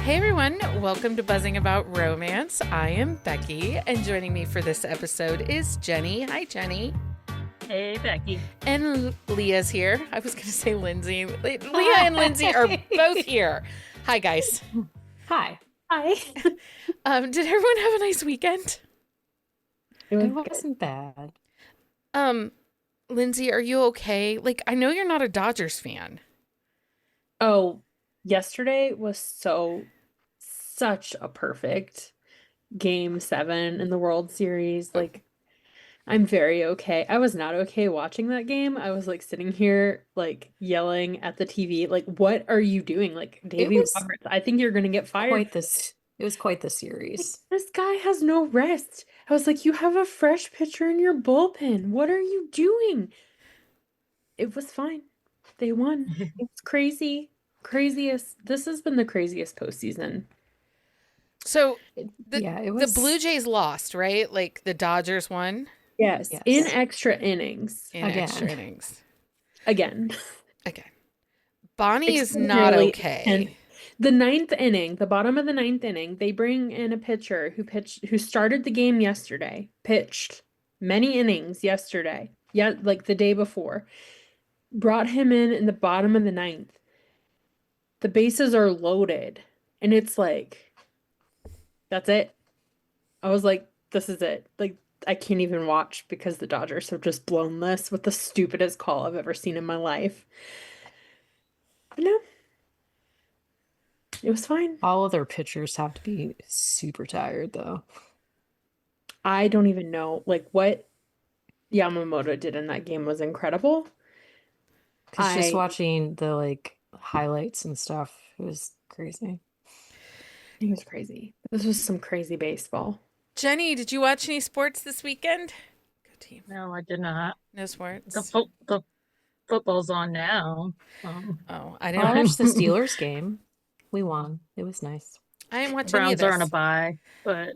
Hey everyone, welcome to Buzzing About Romance. I am Becky, and joining me for this episode is Jenny. Hi, Jenny. Hey, Becky. And Leah's here. I was going to say Lindsey. Leah and Lindsey are both here. Hi, guys. Hi. Hi. Did everyone have a nice weekend? It wasn't bad. Lindsey, are you okay? Like, I know you're not a Dodgers fan. Oh, yesterday was such a perfect game 7 in the World Series. Like, I'm very okay. I was not okay watching that game. I was like sitting here, like yelling at the TV, like, what are you doing? Like, Davey was Roberts, I think you're gonna get fired. It was quite the series. This guy has no rest. I was like, you have a fresh pitcher in your bullpen. What are you doing? It was fine. They won. It's crazy. Craziest. This has been the craziest postseason. So, It the was Blue Jays lost, right? Like, the Dodgers won Yes, Yes. in extra innings. in Again. extra innings. Again. Okay. Bonnie is not Extraordinarily okay. And the ninth inning, the bottom of the ninth inning, they bring in a pitcher who started the game yesterday, pitched many innings yesterday. Yeah, like the day before. Brought him in the bottom of the ninth. The bases are loaded. And it's like, that's it. I was like, this is it. Like, I can't even watch because the Dodgers have just blown this with the stupidest call I've ever seen in my life. But no, it was fine. all of their pitchers have to be super tired though. I don't even know. Like, what Yamamoto did in that game was incredible. Because just I- watching the like highlights and stuff, it was crazy. It was crazy. This was some crazy baseball. Jenny, did you watch any sports this weekend? Good team. No, I did not. No sports? The football's on now. Oh, I I didn't watched the Steelers game. We won. It was nice. I didn't watch any of Browns are on a this. bye, but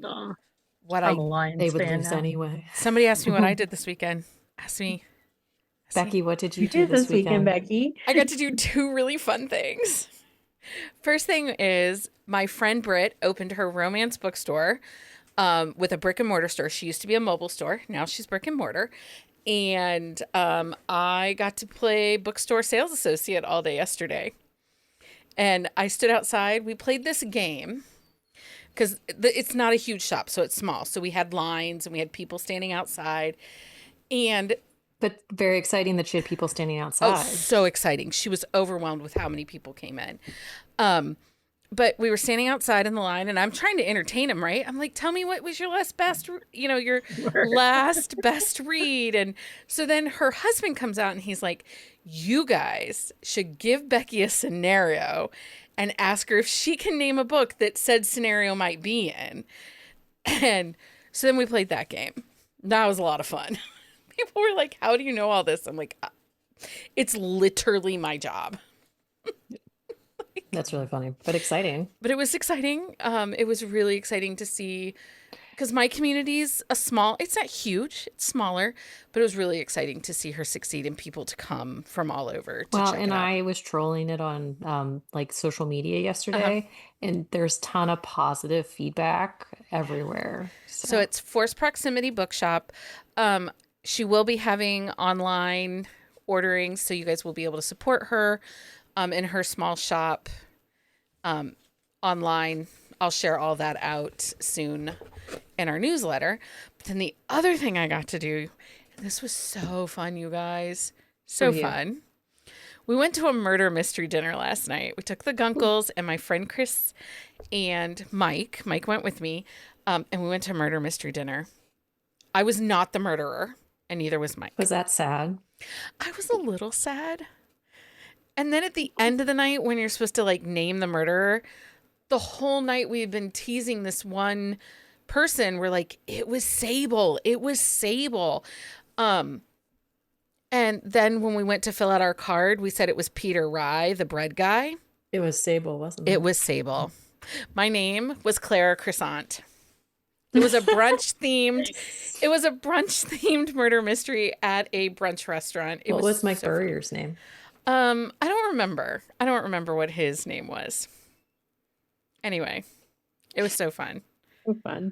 What I'm I a Lions They would fan lose now. anyway. Somebody asked me what I did this weekend. Asked me. Becky, what did you You do did this this weekend, weekend? Becky. I got to do two really fun things. First thing is my friend Britt opened her romance bookstore with a brick and mortar store. She used to be a mobile store. Now she's brick and mortar. And I got to play bookstore sales associate all day yesterday. And I stood outside. We played this game because it's not a huge shop, so it's small. So we had lines and we had people standing outside. And But very exciting that she had people standing oh, outside. so exciting. She was overwhelmed with how many people came in. But we were standing outside in the line and I'm trying to entertain him, right? I'm like, tell me what was your last best, your last best read. And so then her husband comes out and he's like, you guys should give Becky a scenario and ask her if she can name a book that said scenario might be in. And so then we played that game. That was a lot of fun. People were like, how do you know all this? I'm like, it's literally my job. That's really funny, but exciting. But it was exciting. It was really exciting to see because my community's it's not huge, it's smaller, but it was really exciting to see her succeed and people to come from all over to Well, check and it out. I was trolling it on like social media yesterday, and there's ton of positive feedback everywhere. So it's Force Proximity Bookshop. She will be having online ordering, so you guys will be able to support her in her small shop online. I'll share all that out soon in our newsletter. But then the other thing I got to do, and this was so fun, you guys. So For you. fun. We went to a murder mystery dinner last night. We took the Gunkles and my friend Chris and Mike. Mike went with me, and we went to a murder mystery dinner. I was not the murderer, and neither was Mike. Was that sad? I was a little sad. And then at the end of the night, when you're supposed to like name the murderer, the whole night we had been teasing this one person. We're like, it was Sable. It was Sable. And then when we went to fill out our card, we said it was Peter Rye, the bread guy. It was Sable, wasn't it? It was Sable. My name was Clara Croissant. It was a brunch themed murder mystery at a brunch restaurant. What was Mike so fun. Burrier's name? I don't remember. I don't remember what his name was. Anyway, it was so fun. So fun.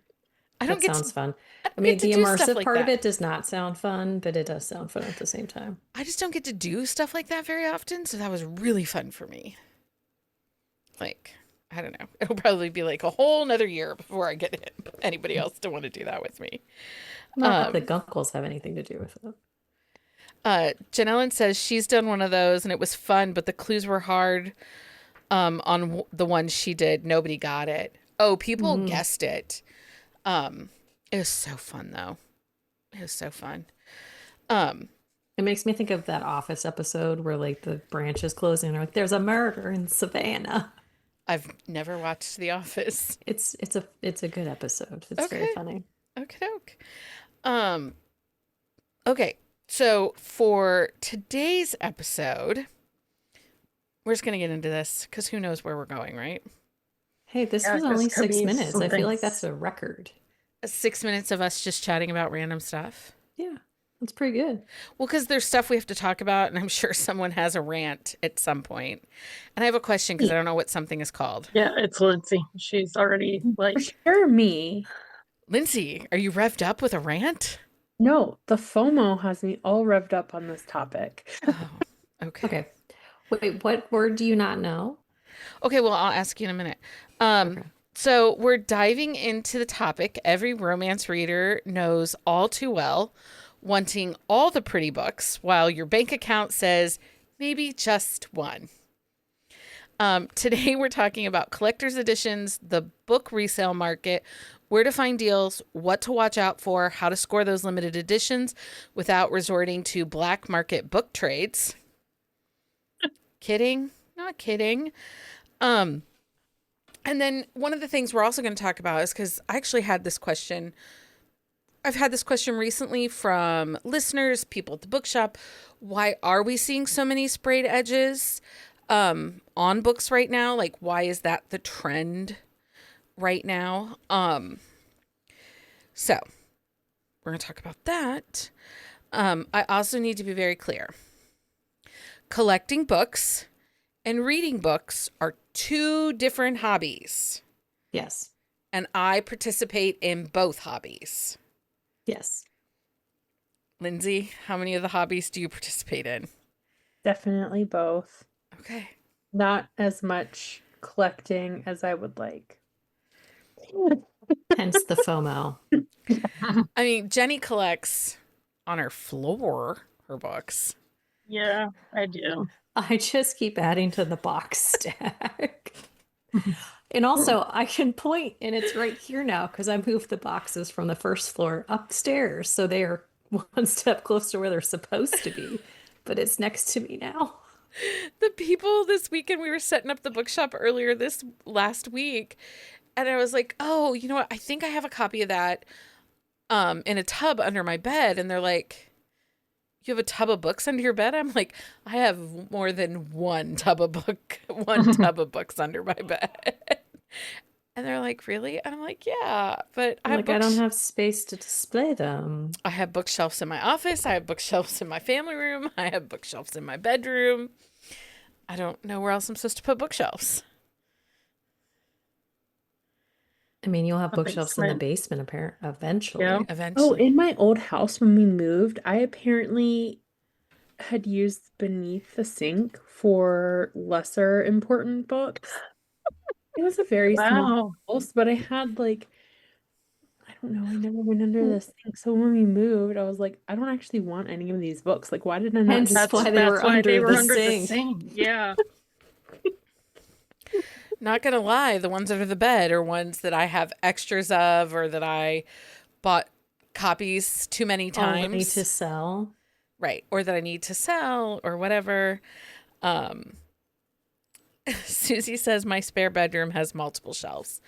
I don't That get sounds to, fun. I I don't mean, get to the do stuff immersive like part of that. it does not sound fun, but it does sound fun at the same time. I just don't get to do stuff like that very often, so that was really fun for me. Like, I don't know. It'll probably be like a whole nother year before I get anybody else to want to do that with me. Not that the gunkles have anything to do with it. Janellen says she's done one of those and it was fun, but the clues were hard. On the one she did, nobody got it. Oh, people guessed it. It was so fun though. It was so fun. It makes me think of that Office episode where like the branches close and they're like, there's a murder in Savannah. I've never watched The Office. It's a good episode. It's Okay. very funny. Okay. Okay. So for today's episode, we're just gonna get into this because who knows where we're going, right? Hey, this Yeah, was this only could 6 be minutes. I something. feel like that's a record. 6 minutes of us just chatting about random stuff. Yeah, that's pretty good. Well, because there's stuff we have to talk about, and I'm sure someone has a rant at some point. And I have a question because I don't know what something is called. Yeah, it's Lindsey. She's already like, Sure, me. Lindsey, are you revved up with a rant? No, the FOMO has me all revved up on this topic. Oh, okay. Okay. Wait, what word do you not know? Okay, well, I'll ask you in a minute. Okay. So we're diving into the topic every romance reader knows all too well, wanting all the pretty books while your bank account says maybe just one. Today we're talking about collector's editions, the book resale market, where to find deals, what to watch out for, how to score those limited editions without resorting to black market book trades. Kidding? Not kidding. And then one of the things we're also going to talk about is because I actually had this question. I've had this question recently from listeners, people at the bookshop. Why are we seeing so many sprayed edges on books right now? Like, why is that the trend right now? So we're going to talk about that. I also need to be very clear. Collecting books and reading books are two different hobbies. Yes. And I participate in both hobbies. Yes. Lindsey, how many of the hobbies do you participate in? Definitely both. Okay. Not as much collecting as I would like. Hence the FOMO. I mean, Jenni collects on her floor her books. yeah, I do. I just keep adding to the box stack. And also, I can point, and it's right here now because I moved the boxes from the first floor upstairs. So they are one step closer to where they're supposed to be. But it's next to me now. The people this weekend, we were setting up the bookshop earlier this last week. And I was like, oh, you know what? I think I have a copy of that in a tub under my bed. And they're like, you have a tub of books under your bed? I'm like, I have more than one tub of books under my bed. And they're like, really? And I'm like, yeah, but I don't have space to display them. I have bookshelves in my office. I have bookshelves in my family room. I have bookshelves in my bedroom. I don't know where else I'm supposed to put bookshelves. I mean, you'll have A bookshelves in the basement. basement eventually. Yeah. Eventually. Oh, in my old house when we moved, I apparently had used beneath the sink for lesser important books. It was a very small Wow. house, but I had like, I don't know, I never went under the sink. So when we moved, I was like, I don't actually want any of these books. Like, why did I not Hence just why they were under the sink. Yeah. Not gonna lie, the ones under the bed are ones that I have extras of or that I bought copies too many times. Only to sell. Right. Or that I need to sell or whatever. Susie says my spare bedroom has multiple shelves.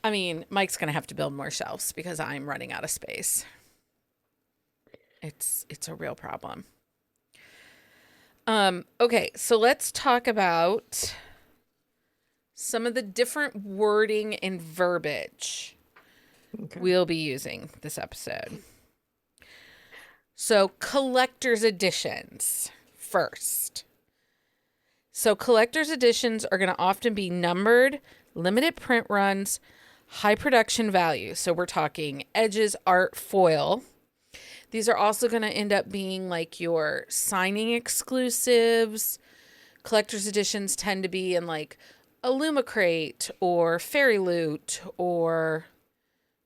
I mean, Mike's going to have to build more shelves because I'm running out of space. It's a real problem. Okay, so let's talk about some of the different wording and verbiage we'll be using this episode. So, collector's editions first. So, collector's editions are going to often be numbered, limited print runs, high production value. So we're talking edges, art, foil. These are also going to end up being like your signing exclusives. Collector's editions tend to be in like Illumicrate or Fairy Loot or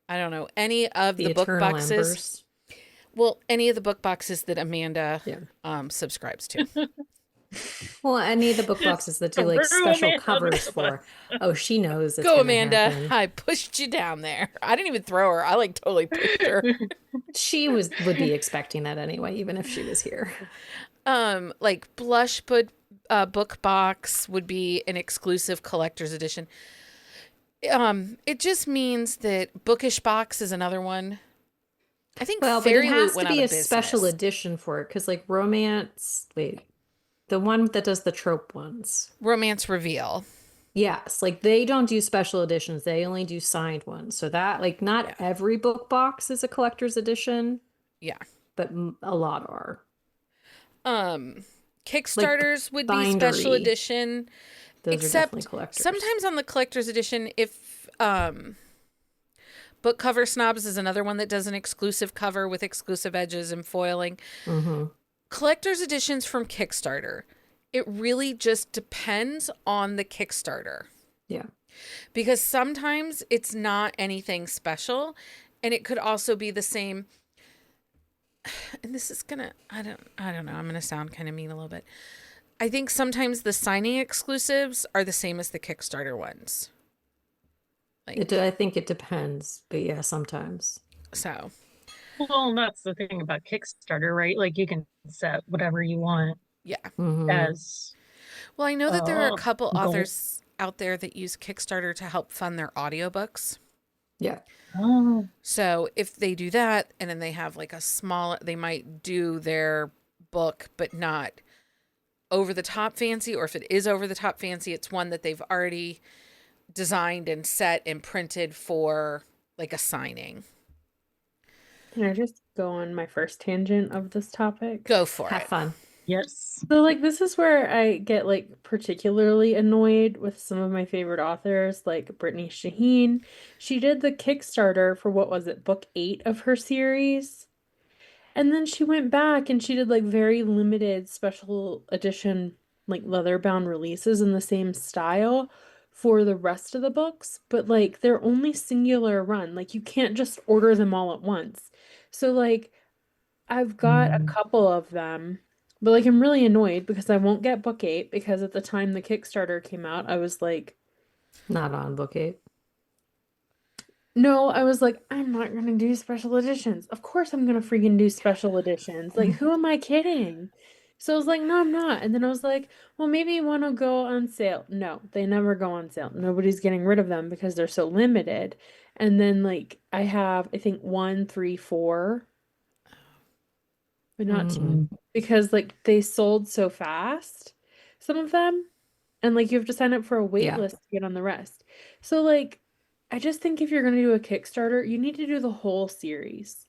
I don't know, any of the book Eternal boxes. Embers. Well, any of the book boxes that Amanda Yeah. Subscribes to. Well, any of the book boxes that do like special Amanda covers under the for. Oh, she knows it's Go, gonna Amanda. happen. I pushed you down there. I didn't even throw her. I like totally pushed her. She would be expecting that anyway, even if she was here. Like Blush book box would be an exclusive collector's edition. It just means that Bookish Box is another one. I think Well, but it Fairy Loot has to went be out a of business. special edition for it because, like, romance. Wait, the one that does the trope ones. Romance Reveal. Yes, like they don't do special editions; they only do signed ones. So that, like, not every book box is a collector's edition. Yeah. But a lot are. Kickstarters would be Bindery. special edition. Those are Except definitely collectors. sometimes on the collector's edition, if Book Cover Snobs is another one that does an exclusive cover with exclusive edges and foiling. Mm-hmm. Collector's editions from Kickstarter, it really just depends on the Kickstarter. Yeah. Because sometimes it's not anything special, and it could also be the same. And this is gonna, I don't know, I'm gonna sound kind of mean a little bit. I think sometimes the signing exclusives are the same as the Kickstarter ones. Like, I think it depends, but yeah, sometimes. so. Well, that's the thing about Kickstarter, right? Like you can set whatever you want Yeah. Mhm. as Well, I know that there are a couple goal. authors out there that use Kickstarter to help fund their audiobooks. Yeah. Oh, So if they do that and then they have like a small, they might do their book, but not over the top fancy, or if it is over the top fancy, it's one that they've already designed and set and printed for like a signing. Can I just go on my first tangent of this topic? Go for Have it. fun. yes. So, like, this is where I get, like, particularly annoyed with some of my favorite authors, like Brittany Shaheen. She did the Kickstarter for, what was it, book 8 of her series. And then she went back and she did, like, very limited special edition, like, leather-bound releases in the same style for the rest of the books. But, like, they're only singular run. Like, you can't just order them all at once. So, like, I've got a couple of them, but like I'm really annoyed because I won't get book 8 because at the time the Kickstarter came out, I was like, Not on book 8. no, I was like, I'm not gonna do special editions. Of course I'm gonna freaking do special editions. Like, who am I kidding? So I was like, no, I'm not. And then I was like, well, maybe one will go on sale. No, they never go on sale. Nobody's getting rid of them because they're so limited. And then like I have, I think 1, 3, 4. But not too, because like they sold so fast, some of them, and like you have to sign up for a wait Yeah. list to get on the rest. So like I just think if you're gonna do a Kickstarter, you need to do the whole series.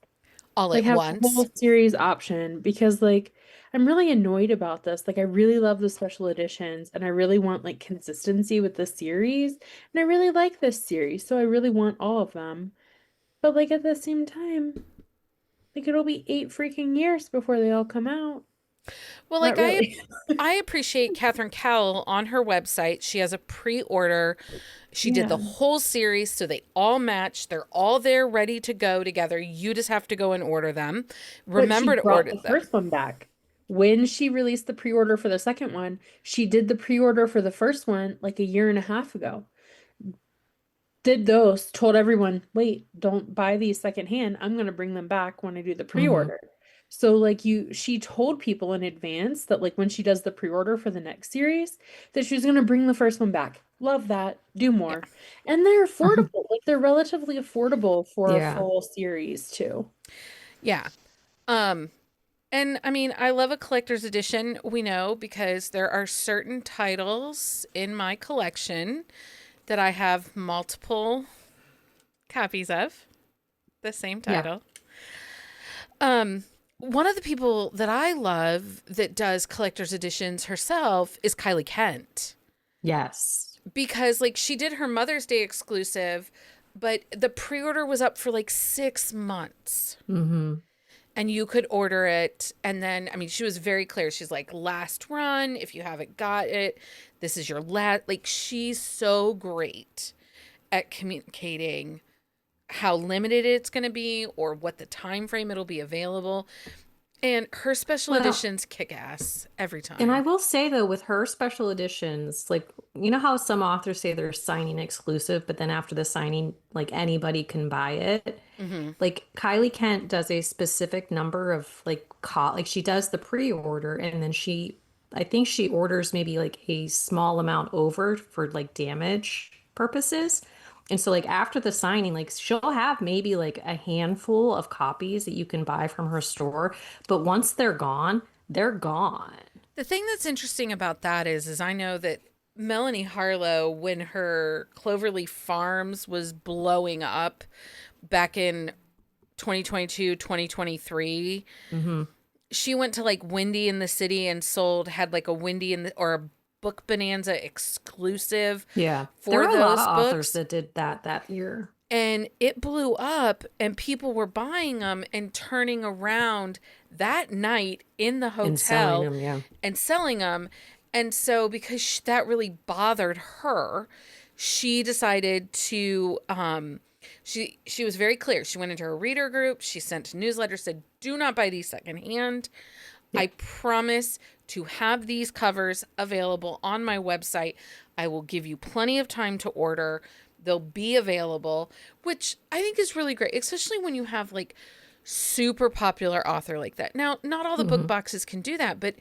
All Like at have once. the whole series option because like I'm really annoyed about this. Like I really love the special editions and I really want like consistency with the series. And I really like this series, so I really want all of them. But like at the same time, like it'll be 8 freaking years before they all come out. Well, Not like really. I appreciate Catherine Cowell on her website. She has a pre-order. She did the Yeah. whole series, so they all match. They're all there, ready to go together. You just have to go and order them. But Remember she to brought order the them. first one back. When she released the pre-order for the second one, she did the pre-order for the first one like a year and a half ago. Did those, told everyone, wait, don't buy these secondhand. I'm gonna bring them back when I do the pre-order. So like she told people in advance that like when she does the pre-order for the next series, that she was gonna bring the first one back. Love that. Do more. And they're affordable. Like they're relatively affordable for a Yeah. full series too. Yeah. And I mean, I love a collector's edition, we know, because there are certain titles in my collection that I have multiple copies of the same Yeah. title. One of the people that I love that does collector's editions herself is Kylie Kent. Yes. because like she did her Mother's Day exclusive, but the pre-order was up for like 6 months. Mm-hmm. And you could order it. And then, I mean, she was very clear. She's like, last run. If you haven't got it, this is your last. Like, she's so great at communicating how limited it's going to be or what the time frame it'll be available. And her special editions kick ass every time. And I will say though, with her special editions, like, you know how some authors say they're signing exclusive, but then after the signing, like anybody can buy it. Mm-hmm. Like Kylie Kent does a specific number of like she does the pre-order and then I think she orders maybe like a small amount over for like damage purposes. And so like after the signing, like she'll have maybe like a handful of copies that you can buy from her store. But once they're gone, they're gone. The thing that's interesting about that is I know that Melanie Harlow, when her Cloverleaf Farms was blowing up back in 2022, 2023, Mm-hmm. she went to like Windy in the City and had like a Windy or a Book Bonanza exclusive. Yeah. For there were a lot those of books. authors that did that year. And it blew up and people were buying them and turning around that night in the hotel And selling them, yeah. and selling them. And so because that really bothered her, she decided to she was very clear. She went into her reader group, she sent a newsletter, said, do not buy these secondhand. Yep. I promise to have these covers available on my website. I will give you plenty of time to order. They'll be available, which I think is really great, especially when you have like super popular author like that. Now, not all the book boxes can do that, but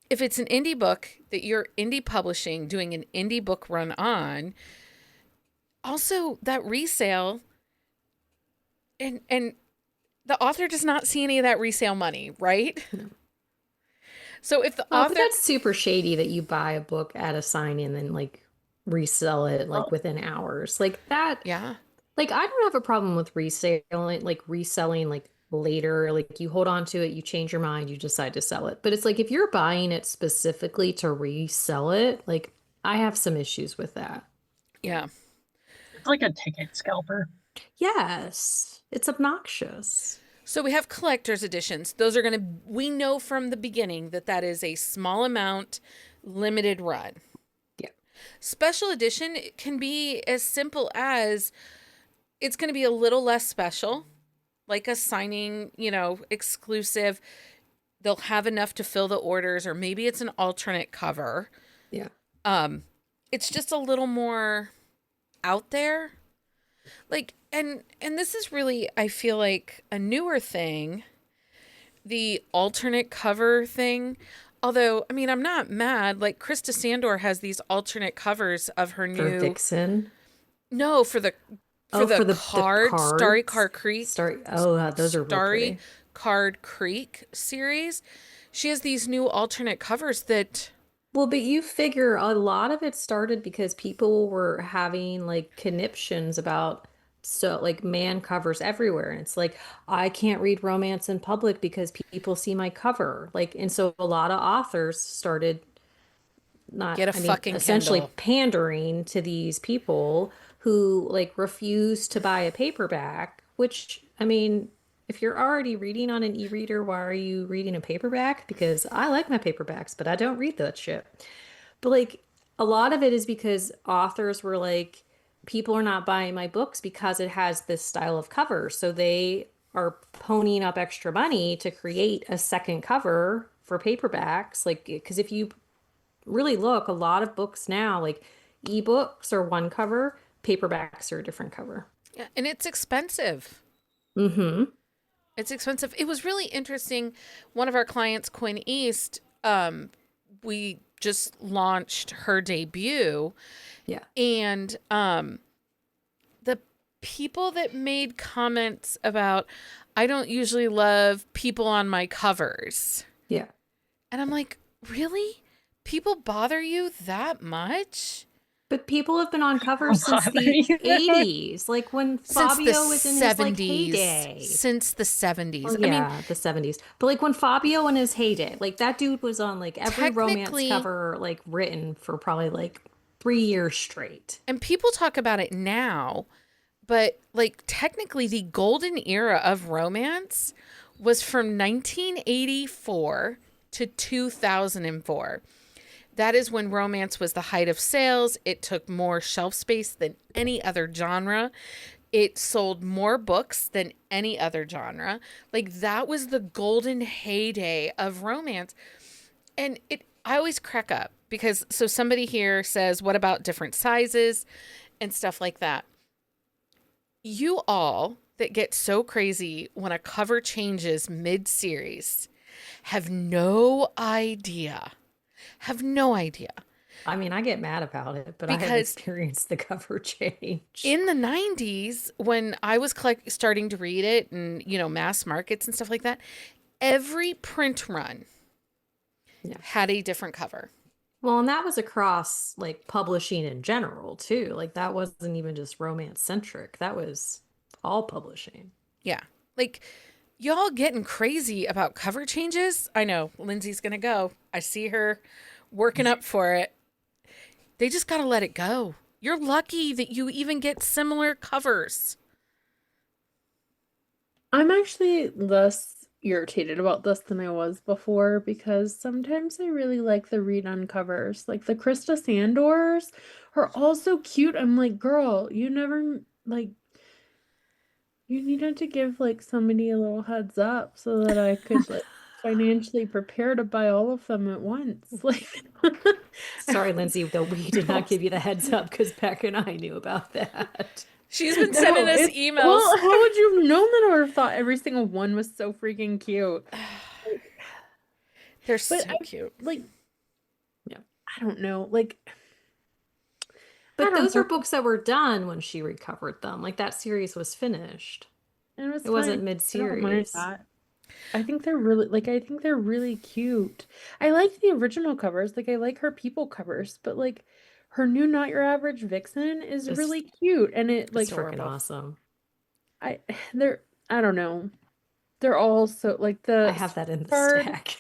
if it's an indie book that you're indie publishing, doing an indie book run on, also that resale, and the author does not see any of that resale money, right? No. So if the author... But that's super shady that you buy a book at a signing and then like resell it like within hours. Like that. Yeah. Like I don't have a problem with reselling like later. Like you hold on to it, you change your mind, you decide to sell it. But it's like if you're buying it specifically to resell it, like I have some issues with that. Yeah. It's like a ticket scalper. Yes. It's obnoxious. So we have collector's editions. Those are we know from the beginning that is a small amount, limited run. Yeah. Special edition can be as simple as it's going to be a little less special, like a signing, exclusive. They'll have enough to fill the orders, or maybe it's an alternate cover. Yeah. It's just a little more out there. Like, and this is really, I feel like, a newer thing, the alternate cover thing. Although, I mean, I'm not mad. Like, Krista Sandor has these alternate covers of her new... For Vixen? No, for the card, Starry Card Creek. Those are Starry Card Creek series. She has these new alternate covers that... Well, but you figure a lot of it started because people were having like conniptions about man covers everywhere. And it's like, I can't read romance in public because people see my cover. Like, and so a lot of authors started essentially Kindle. Pandering to these people who like refuse to buy a paperback, which, I mean, if you're already reading on an e-reader, why are you reading a paperback? Because I like my paperbacks, but I don't read that shit. But like a lot of it is because authors were like, people are not buying my books because it has this style of cover. So they are ponying up extra money to create a second cover for paperbacks. Like, because if you really look, a lot of books now, like ebooks are one cover, paperbacks are a different cover. Yeah, and it's expensive. Mm-hmm. It's expensive. It was really interesting. One of our clients, Quinn East, we just launched her debut. Yeah. And the people that made comments about, I don't usually love people on my covers. Yeah. And I'm like, really? People bother you that much? But people have been on covers since the 80s. Like when Fabio was in his like heyday. Since the 70s. Oh, yeah, I mean, the 70s. But like when Fabio in his heyday, like that dude was on like every romance cover like written for probably like 3 years straight. And people talk about it now, but like technically the golden era of romance was from 1984 to 2004. That is when romance was the height of sales. It took more shelf space than any other genre. It sold more books than any other genre. Like that was the golden heyday of romance. And I always crack up because so somebody here says, what about different sizes and stuff like that? You all that get so crazy when a cover changes mid-series have no idea. Have no idea. I mean, I get mad about it, but I have Because experienced the cover change. in the 90s, when I was starting to read it and, you know, mass markets and stuff like that, every print run Yeah. had a different cover. Well, and that was across like publishing in general too. Like that wasn't even just romance centric. That was all publishing. Yeah. Like y'all getting crazy about cover changes. I know Lindsay's going to go. I see her working up for it. They just got to let it go. You're lucky that you even get similar covers. I'm actually less irritated about this than I was before because sometimes I really like the redone covers. Like the Krista Sandors are all so cute. I'm like, girl, you never like you needed to give like somebody a little heads up so that I could like financially prepare to buy all of them at once. Like Sorry, Lindsay, though we did not give you the heads up because Beck and I knew about that. She's been sending us it's- emails. Well, how would you have known that I would have thought every single one was so freaking cute? They're so But cute. Like, Yeah. I don't know. Like, But don't those are know. books that were done when she recovered them. Like that series was finished. and It wasn't fine. I don't mind mid-series. that. I think they're really cute. I like the original covers. Like, I like her people covers, but like her new Not Your Average Vixen is It's- really cute. And it like It's freaking awesome. I don't know. They're all so like the I have that in the card, stack.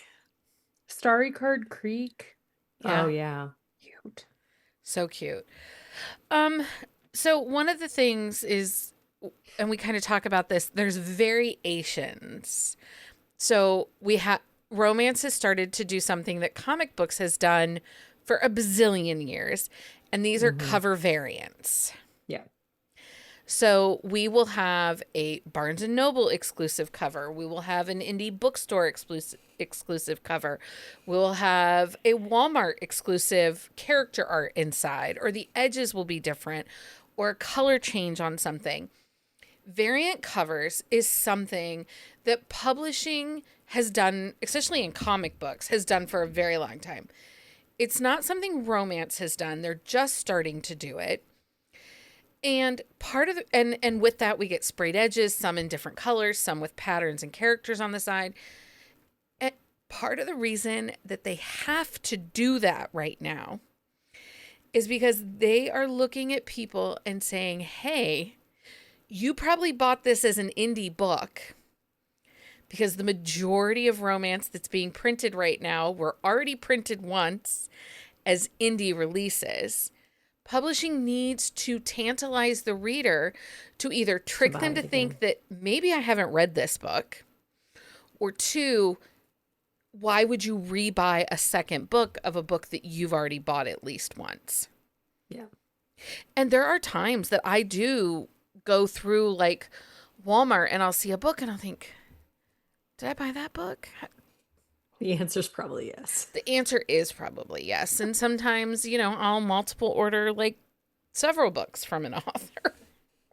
Starry Card Creek. Yeah. Oh yeah. Cute. So cute. So one of the things is, and we kind of talk about this, there's variations. So romance has started to do something that comic books has done for a bazillion years, and these are cover variants. Yeah. So we will have a Barnes and Noble exclusive cover. We will have an indie bookstore exclusive cover. We'll have a Walmart exclusive character art inside, or the edges will be different, or a color change on something. Variant covers is something that publishing has done, especially in comic books, has done for a very long time. It's not something romance has done. They're just starting to do it. And part of and with that we get sprayed edges, some in different colors, some with patterns and characters on the side. And part of the reason that they have to do that right now is because they are looking at people and saying, "Hey, you probably bought this as an indie book." Because the majority of romance that's being printed right now were already printed once as indie releases. Publishing needs to tantalize the reader to either trick them to think that maybe I haven't read this book, or two, why would you rebuy a second book of a book that you've already bought at least once? Yeah. And there are times that I do go through like Walmart and I'll see a book and I'll think, did I buy that book? The answer's probably yes. The answer is probably yes. And sometimes, you know, I'll multiple order like several books from an author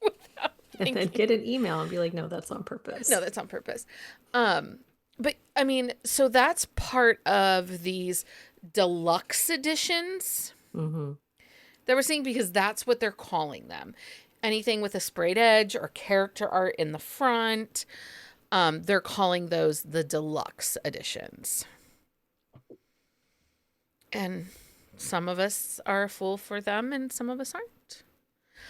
without And then get an email and be like, no, that's on purpose. No, that's on purpose. But I mean, so that's part of these deluxe editions that we're seeing, because that's what they're calling them. Anything with a sprayed edge or character art in the front. They're calling those the deluxe editions. And some of us are a fool for them and some of us aren't.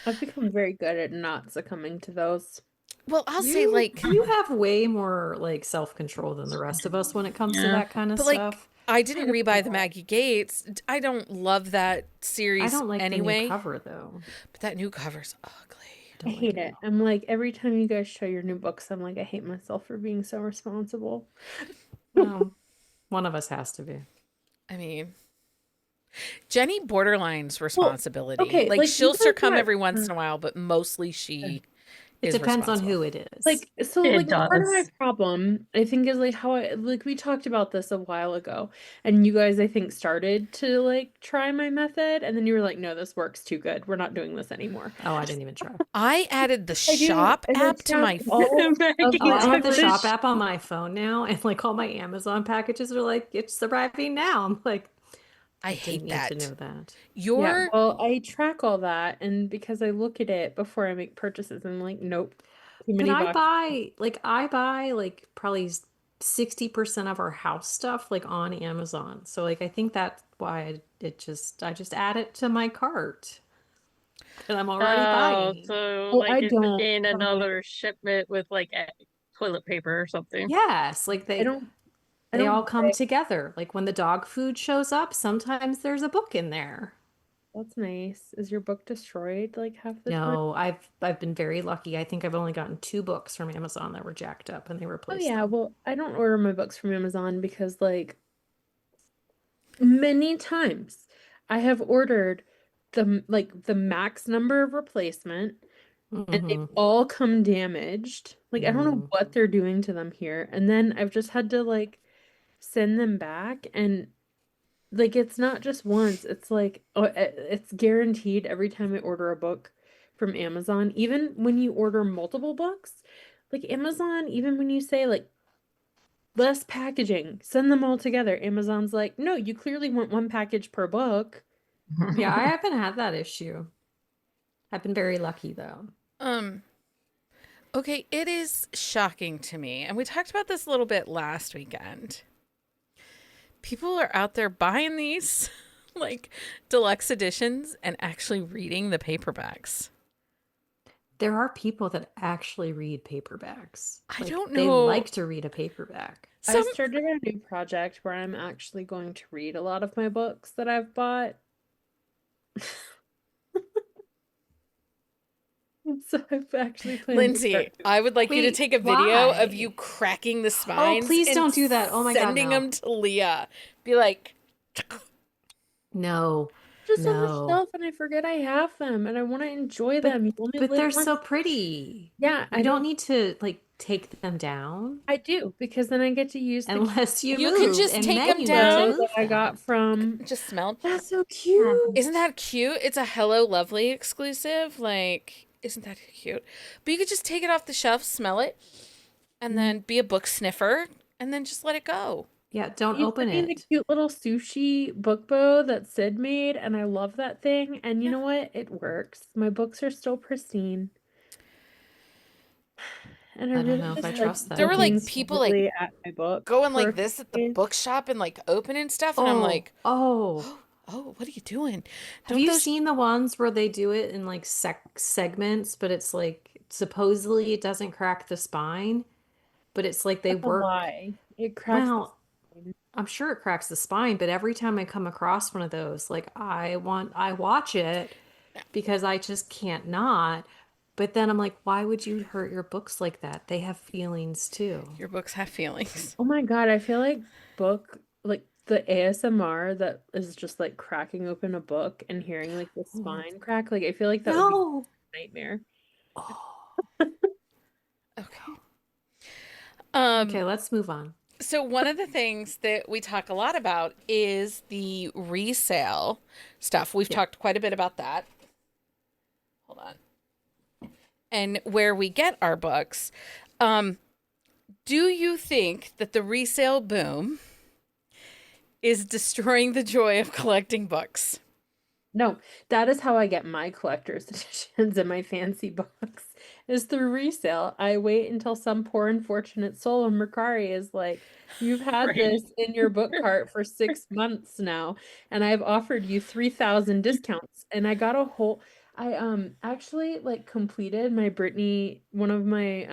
I've become very good at not succumbing to those. Well, I'll say like... You have way more like self-control than the rest of us when it comes to that kind of But like, stuff. I didn't don't rebuy the know. Maggie Gates. I don't love that I series don't like the new anyway, cover though. but that new cover's ugly. I Don't like hate it it. at all. I'm like, every time you guys show your new books, I'm like, I hate myself for being so responsible. Well, one of us has to be. I mean, Jenny borderline's Well, responsibility. okay, Like like you she'll guys succumb got every once in a while, but mostly she It is depends on responsible. who it is. like so It like part of my does. problem I think is like how I like we talked about this a while ago and you guys I think started to like try my method and then you were like, no, this works too good. We're not doing this anymore. Oh, I didn't even try. I added the I do, shop and I app to my track all of Maggie, Oh, I my have the took shop this- app on my phone now, and like all my Amazon packages are like, it's arriving now. I'm like, I didn't hate need to that. know that. Yeah, Your well, I track all that, and because I look at it before I make purchases, I'm like, nope, too But many boxes. I buy like probably 60% of our house stuff like on Amazon. So like I think that's why I just add it to my cart. And I'm already Oh, buying. so Oh, like I it's don't. in another shipment with like toilet paper or something. Yes, like I don't. I they all don't come buy. together. Like when the dog food shows up, sometimes there's a book in there. That's nice. Is your book destroyed like half the time? No, I've been very lucky. I think I've only gotten 2 books from Amazon that were jacked up and they Oh replaced yeah, them. well, I don't order my books from Amazon because like many times I have ordered the max number of replacement and they've Mm-hmm. all come damaged. Like I don't know Mm. what they're doing to them here. And then I've just had to like send them back and like it's not just once. It's like it's guaranteed every time I order a book from Amazon, even when you order multiple books. Like Amazon, even when you say like less packaging, send them all together. Amazon's like, no, you clearly want one package per book. Yeah, I haven't had that issue. I've been very lucky though. um okay, it is shocking to me. And we talked about this a little bit last weekend. People are out there buying these like deluxe editions and actually reading the paperbacks. There are people that actually read paperbacks. I Like don't they know. like to read a paperback. I Some started a new project where I'm actually going to read a lot of my books that I've bought. So I've actually planned to Lindsay, start. I would like you to Wait, take a video of why? you cracking the Oh, spines please and don't do that. Oh my God, sending no. them to Leah. Be like, No, Just on the no. shelf and I forget I have them and I want to enjoy But them. You only but live they're once. so pretty. Yeah, I You don't don't. need to like take them down I do because then I get to use the unless you You can move, just and take then 'em you down. need to that move I got them. from. just smell. That's so cute. Isn't that cute? It's a Hello Lovely exclusive. Like, isn't that cute? But you could just take it off the shelf, smell it, and then be a book sniffer, and then just let it go. Yeah, don't You open sent me the it. cute little sushi book bow that Sid made, and I love that thing. And you Yeah. know what? It works. My books are still pristine. And I I don't really know if I just like trust There that. were looking like people like slowly at my books going for a like few this at the days. bookshop and like opening stuff, and I'm Oh, like, oh. oh, what are you doing? Have Don't you those seen the ones where they do it in like segments, but it's like supposedly it doesn't crack the spine, but it's like they That's a work. lie. It cracks the Well, I'm sure it cracks the spine, but every time I come across one of those, like I watch it because I just can't not. But then I'm like, why would you hurt your books like that? They have feelings too. your books have feelings? Oh my God, I feel like like the ASMR that is just like cracking open a book and hearing like the Oh, spine crack. Like I feel like that would be no. a nightmare. Oh. Okay. Okay, let's move on. So one of the things that we talk a lot about is the resale stuff. We've Yeah. talked quite a bit about that. Hold on. And where we get our books. Do you think that the resale boom is destroying the joy of collecting books? No, that is how I get my collector's editions and my fancy books is through resale. I wait until some poor unfortunate soul in Mercari is like, you've had Right. this in your book cart for 6 months now, and I've offered you 3,000 discounts. And I got a whole I actually like completed my Brittany one of my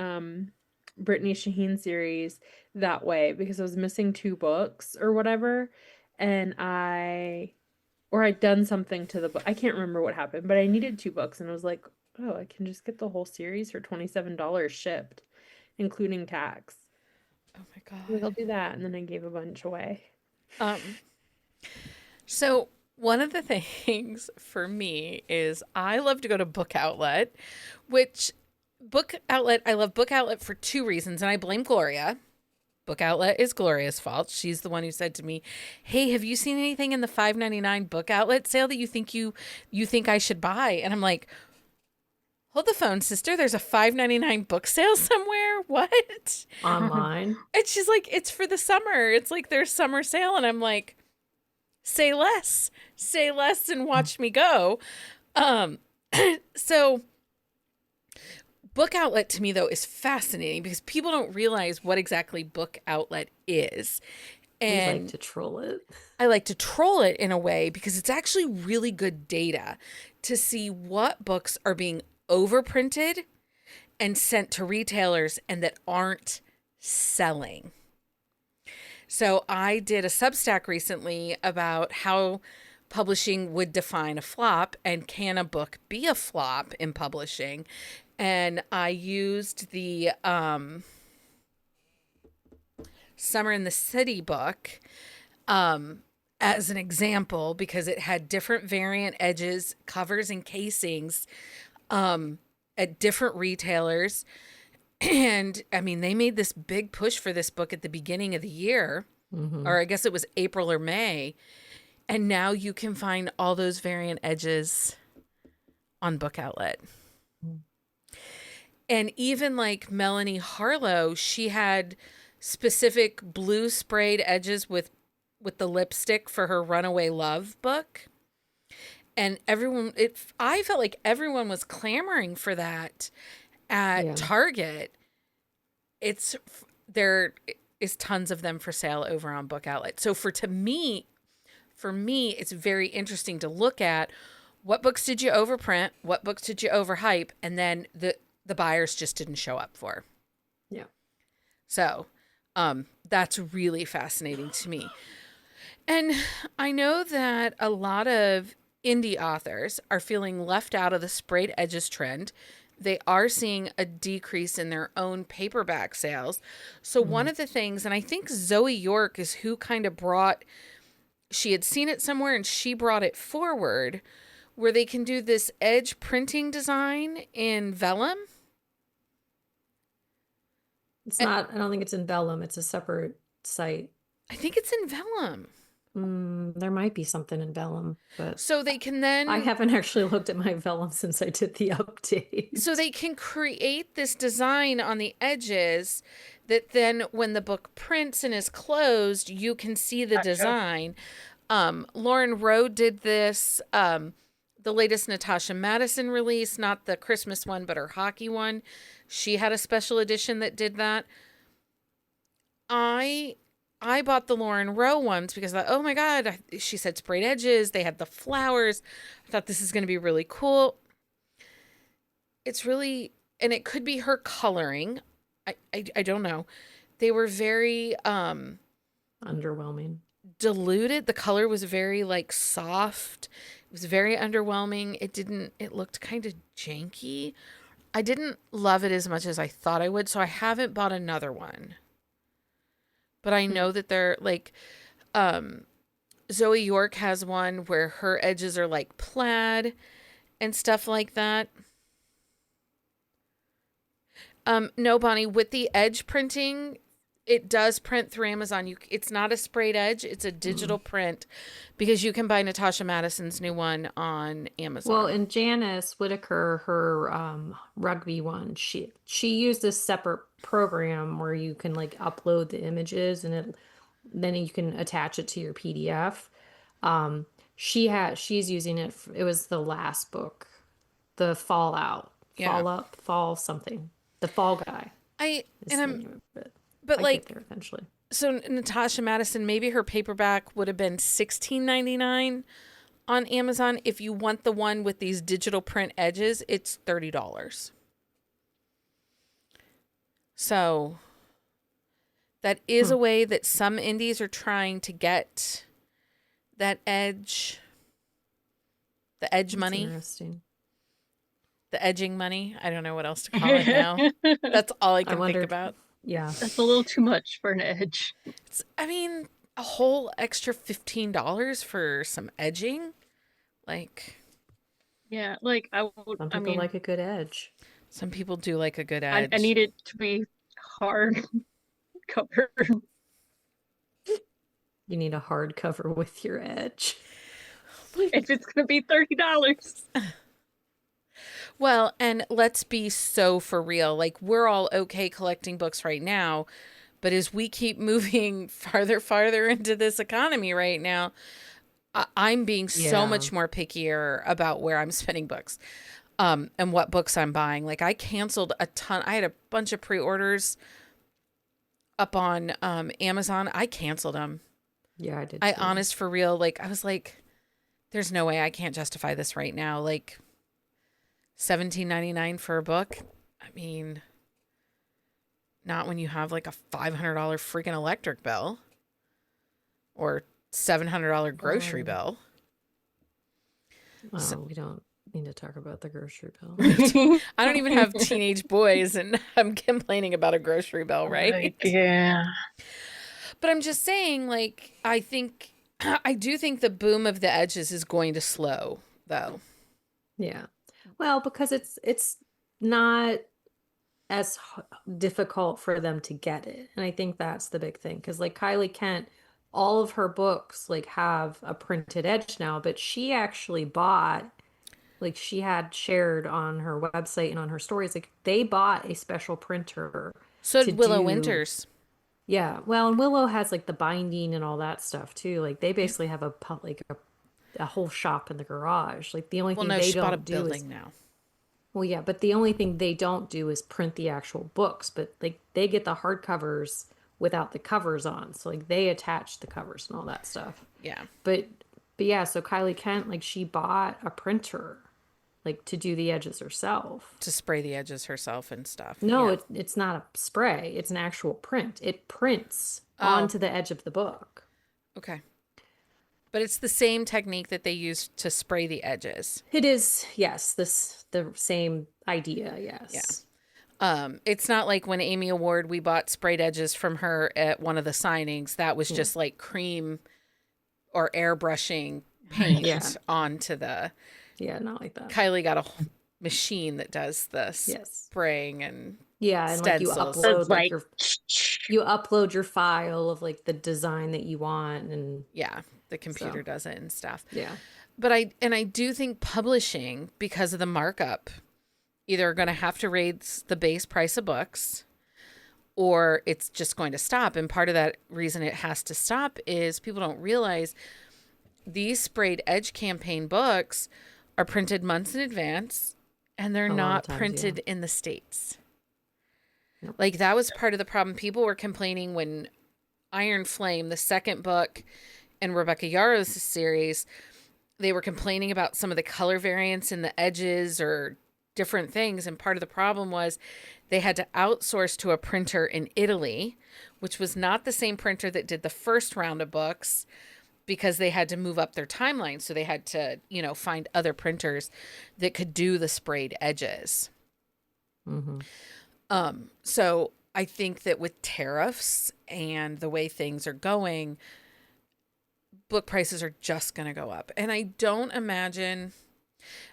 Brittany Shaheen series that way because I was missing 2 books or whatever, and I'd done something to the book. I can't remember what happened, but I needed 2 books, and I was like, oh, I can just get the whole series for $27 shipped, including tax. Oh my Like, I'll God. do that, and then I gave a bunch away. So one of the things for me is I love to go to Book Outlet, which I love Book Outlet for 2 reasons, and I blame Gloria. Book Outlet is Gloria's fault. She's the one who said to me, "Hey, have you seen anything in the $5.99 Book Outlet sale that you think I should buy?" And I'm like, "Hold the phone, sister. There's a $5.99 book sale somewhere. What?" Online. And she's like, "It's for the summer. It's like their summer sale." And I'm like, "Say less. Say less and watch me go." So Book Outlet to me, though, is fascinating because people don't realize what exactly Book Outlet is. We And like to troll it. I like to troll it in a way because it's actually really good data to see what books are being overprinted and sent to retailers and that aren't selling. So I did a Substack recently about how publishing would define a flop and can a book be a flop in publishing. And I used the Summer in the City book as an example because it had different variant edges, covers, and casings at different retailers. And I mean, they made this big push for this book at the beginning of the year, or I guess it was April or May. And now you can find all those variant edges on Book Outlet. And even like Melanie Harlow, she had specific blue sprayed edges with the lipstick for her Runaway Love book. And I felt like everyone was clamoring for that at Target. There is tons of them for sale over on Book Outlet. So for me, it's very interesting to look at what books did you overprint, what books did you overhype, and then the buyers just didn't show up for. Yeah. So that's really fascinating to me. And I know that a lot of indie authors are feeling left out of the sprayed edges trend. They are seeing a decrease in their own paperback sales. So one of the things, and I think Zoe York is who kind of she had seen it somewhere and she brought it forward, where they can do this edge printing design in vellum. It's not, I don't think it's in Vellum. It's a separate site. I think it's in vellum. There might be something in Vellum, but So they can then... I haven't actually looked at my Vellum since I did the update. So they can create this design on the edges that then when the book prints and is closed, you can see the design. Lauren Rowe did this. The latest Natasha Madison release, not the Christmas one, but her hockey one. She had a special edition that did that. I bought the Lauren Rowe ones because I thought, oh my God, she said sprayed edges. They had the flowers. I thought this is going to be really cool. It's really, and it could be her coloring. I don't know. They were very Underwhelming. diluted. The color was very like soft. It was very underwhelming. It looked kind of janky. I didn't love it as much as I thought I would, so I haven't bought another one. But I know that they're like, Zoe York has one where her edges are like plaid and stuff like that. No, Bonnie, with the edge printing, it does print through Amazon. It's not a sprayed edge. It's a digital print because you can buy Natasha Madison's new one on Amazon. Well, and Janice Whitaker, her rugby one, she used a separate program where you can like upload the images and then you can attach it to your PDF. She's using it. It was the last book, the Fallout, Fall something, the Fall Guy. But I like get there eventually. So Natasha Madison, maybe her paperback would have been $16.99 on Amazon. If you want the one with these digital print edges, it's $30. So that is a way that some indies are trying to get that edge, the edge That's money, interesting. the edging money. I don't know what else to call it now. That's all I can think wondered- about. Yeah. That's a little too much for an edge. I mean, a whole extra $15 for some edging? Like, Yeah, like Some I people mean, like a good edge. some people do like a good I edge. need it to be hard covered. You need a hardcover with your edge. If it's gonna be $30. Well, and let's be so for real. Like, we're all okay collecting books right now, but as we keep moving farther into this economy right now, I'm being so Yeah. much more pickier about where I'm spending books, and what books I'm buying. Like, I canceled a ton. I had a bunch of pre-orders up on Amazon. I canceled them. Yeah, I did. I too. honest for real. Like, I was like, there's no way I can't justify this right now. Like, $17.99 for a book. I mean, not when you have like a $500 freaking electric bill or $700 grocery bill. Oh, we don't need to talk about the grocery bill. I don't even have teenage boys and I'm complaining about a grocery bill, right? Like, yeah. But I'm just saying, like, I do think the boom of the edges is going to slow, though. Yeah. Well, because it's not as difficult for them to get it. And I think that's the big thing. Because like Kylie Kent, all of her books like have a printed edge now, but she actually bought, like she had shared on her website and on her stories, like they bought a special printer. So to did Willow do- Winters. Yeah. Well, and Willow has like the binding and all that stuff too. Like they basically have a whole shop in the garage. Like the only Well, thing no, they she bought a don't do is building now. well, yeah, but the only thing they don't do is print the actual books, but like they get the hardcovers without the covers on. So like they attach the covers and all that stuff. Yeah. But yeah, so Kylie Kent, like she bought a printer like to do the edges herself. To spray the edges herself and stuff. No, Yeah. it's not a spray, it's an actual print. It prints Oh. onto the edge of the book. Okay. But it's the same technique that they use to spray the edges. It is, yes, the same idea, yes. It's not like when Amy Award, we bought sprayed edges from her at one of the signings. That was just like cream or airbrushing paint Yeah. onto the. Yeah, not like that. Kylie got a machine that does the Yes. spraying and Yeah, and like you stencils. upload It's like like you upload your file of like the design that you want and yeah, the computer So. does it and stuff. yeah. But I do think publishing, because of the markup, either are going to have to raise the base price of books or it's just going to stop. And part of that reason it has to stop is people don't realize these sprayed edge campaign books are printed months in advance and they're A lot of not times, printed in the States. Yep. Like that was part of the problem. People were complaining when Iron Flame, the second book in Rebecca Yarrow's series, they were complaining about some of the color variants in the edges or different things. And part of the problem was they had to outsource to a printer in Italy, which was not the same printer that did the first round of books because they had to move up their timeline. So they had to, find other printers that could do the sprayed edges. Mm-hmm. So I think that with tariffs and the way things are going, book prices are just going to go up. And I don't imagine,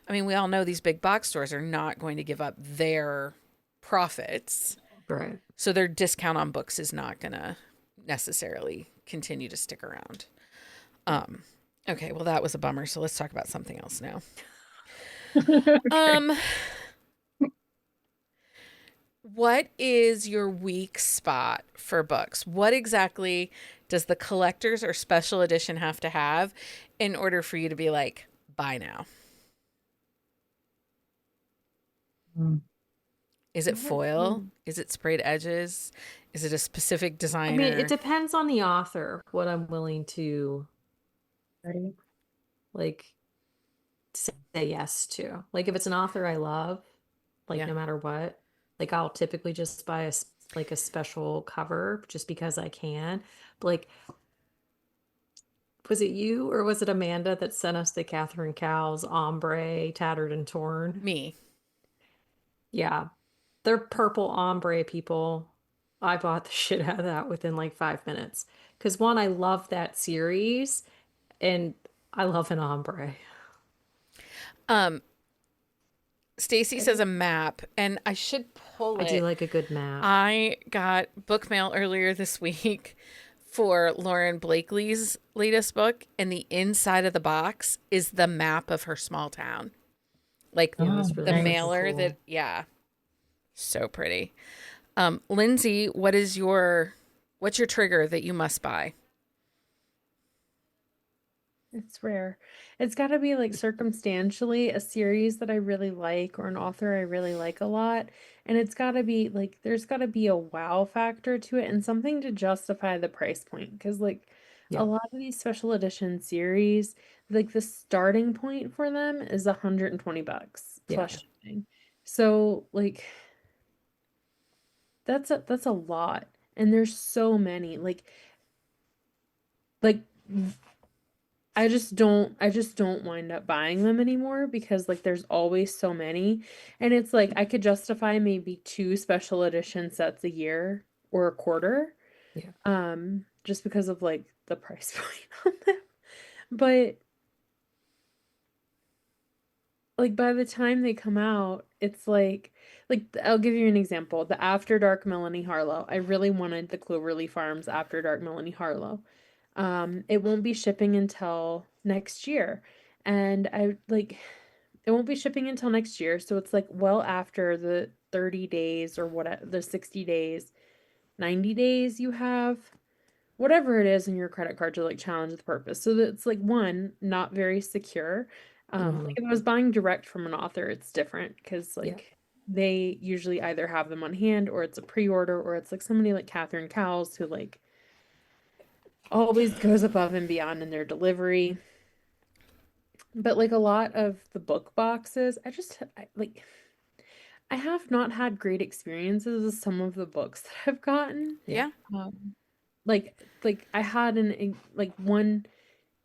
we all know these big box stores are not going to give up their profits. Right. So their discount on books is not going to necessarily continue to stick around. Okay, well, that was a bummer. So let's talk about something else now. What is your weak spot for books? What exactly does the collector's or special edition have to have in order for you to be like, buy now? Is it foil? Is it sprayed edges? Is it a specific designer? it depends on the author, what I'm willing to like say yes to. Like if it's an author I love, like Yeah. no matter what, like I'll typically just buy like a special cover just because I can. But like, was it you or was it Amanda that sent us the Catherine Cowles ombre tattered and torn? Me. Yeah. They're purple ombre people. I bought the shit out of that within like 5 minutes. Because one, I love that series and I love an ombre. Stacy says a map, and I should pull I it. do like a good map. I got book mail earlier this week for Lauren Blakely's latest book, and the inside of the box is the map of her small town. Like Yeah, it was really the freaking mailer cool. that, yeah. So pretty. Lindsey, what's your trigger that you must buy? It's rare. It's got to be like circumstantially a series that I really like or an author I really like a lot. And it's got to be like, there's got to be a wow factor to it and something to justify the price point. Because, like, Yeah. a lot of these special edition series, like, the starting point for them is $120 plus Yeah. shipping. So, like, that's a lot. And there's so many. Like, I just don't wind up buying them anymore because like there's always so many and it's like I could justify maybe 2 special edition sets a year or a quarter Yeah. just because of like the price point on them. But like by the time they come out, it's like I'll give you an example. The After Dark Melanie Harlow. I really wanted the Cloverleaf Farms After Dark Melanie Harlow. It won't be shipping until next year. And it won't be shipping until next year, so it's like well after the 30 days or what the 60 days, 90 days you have whatever it is in your credit card to like challenge the purpose. So that it's like one, not very secure. Like if I was buying direct from an author, it's different because like they usually either have them on hand or it's a pre-order or it's like somebody like Catherine Cowles who like always goes above and beyond in their delivery. But like a lot of the book boxes, I have not had great experiences with some of the books that I've gotten. Yeah. Like I had one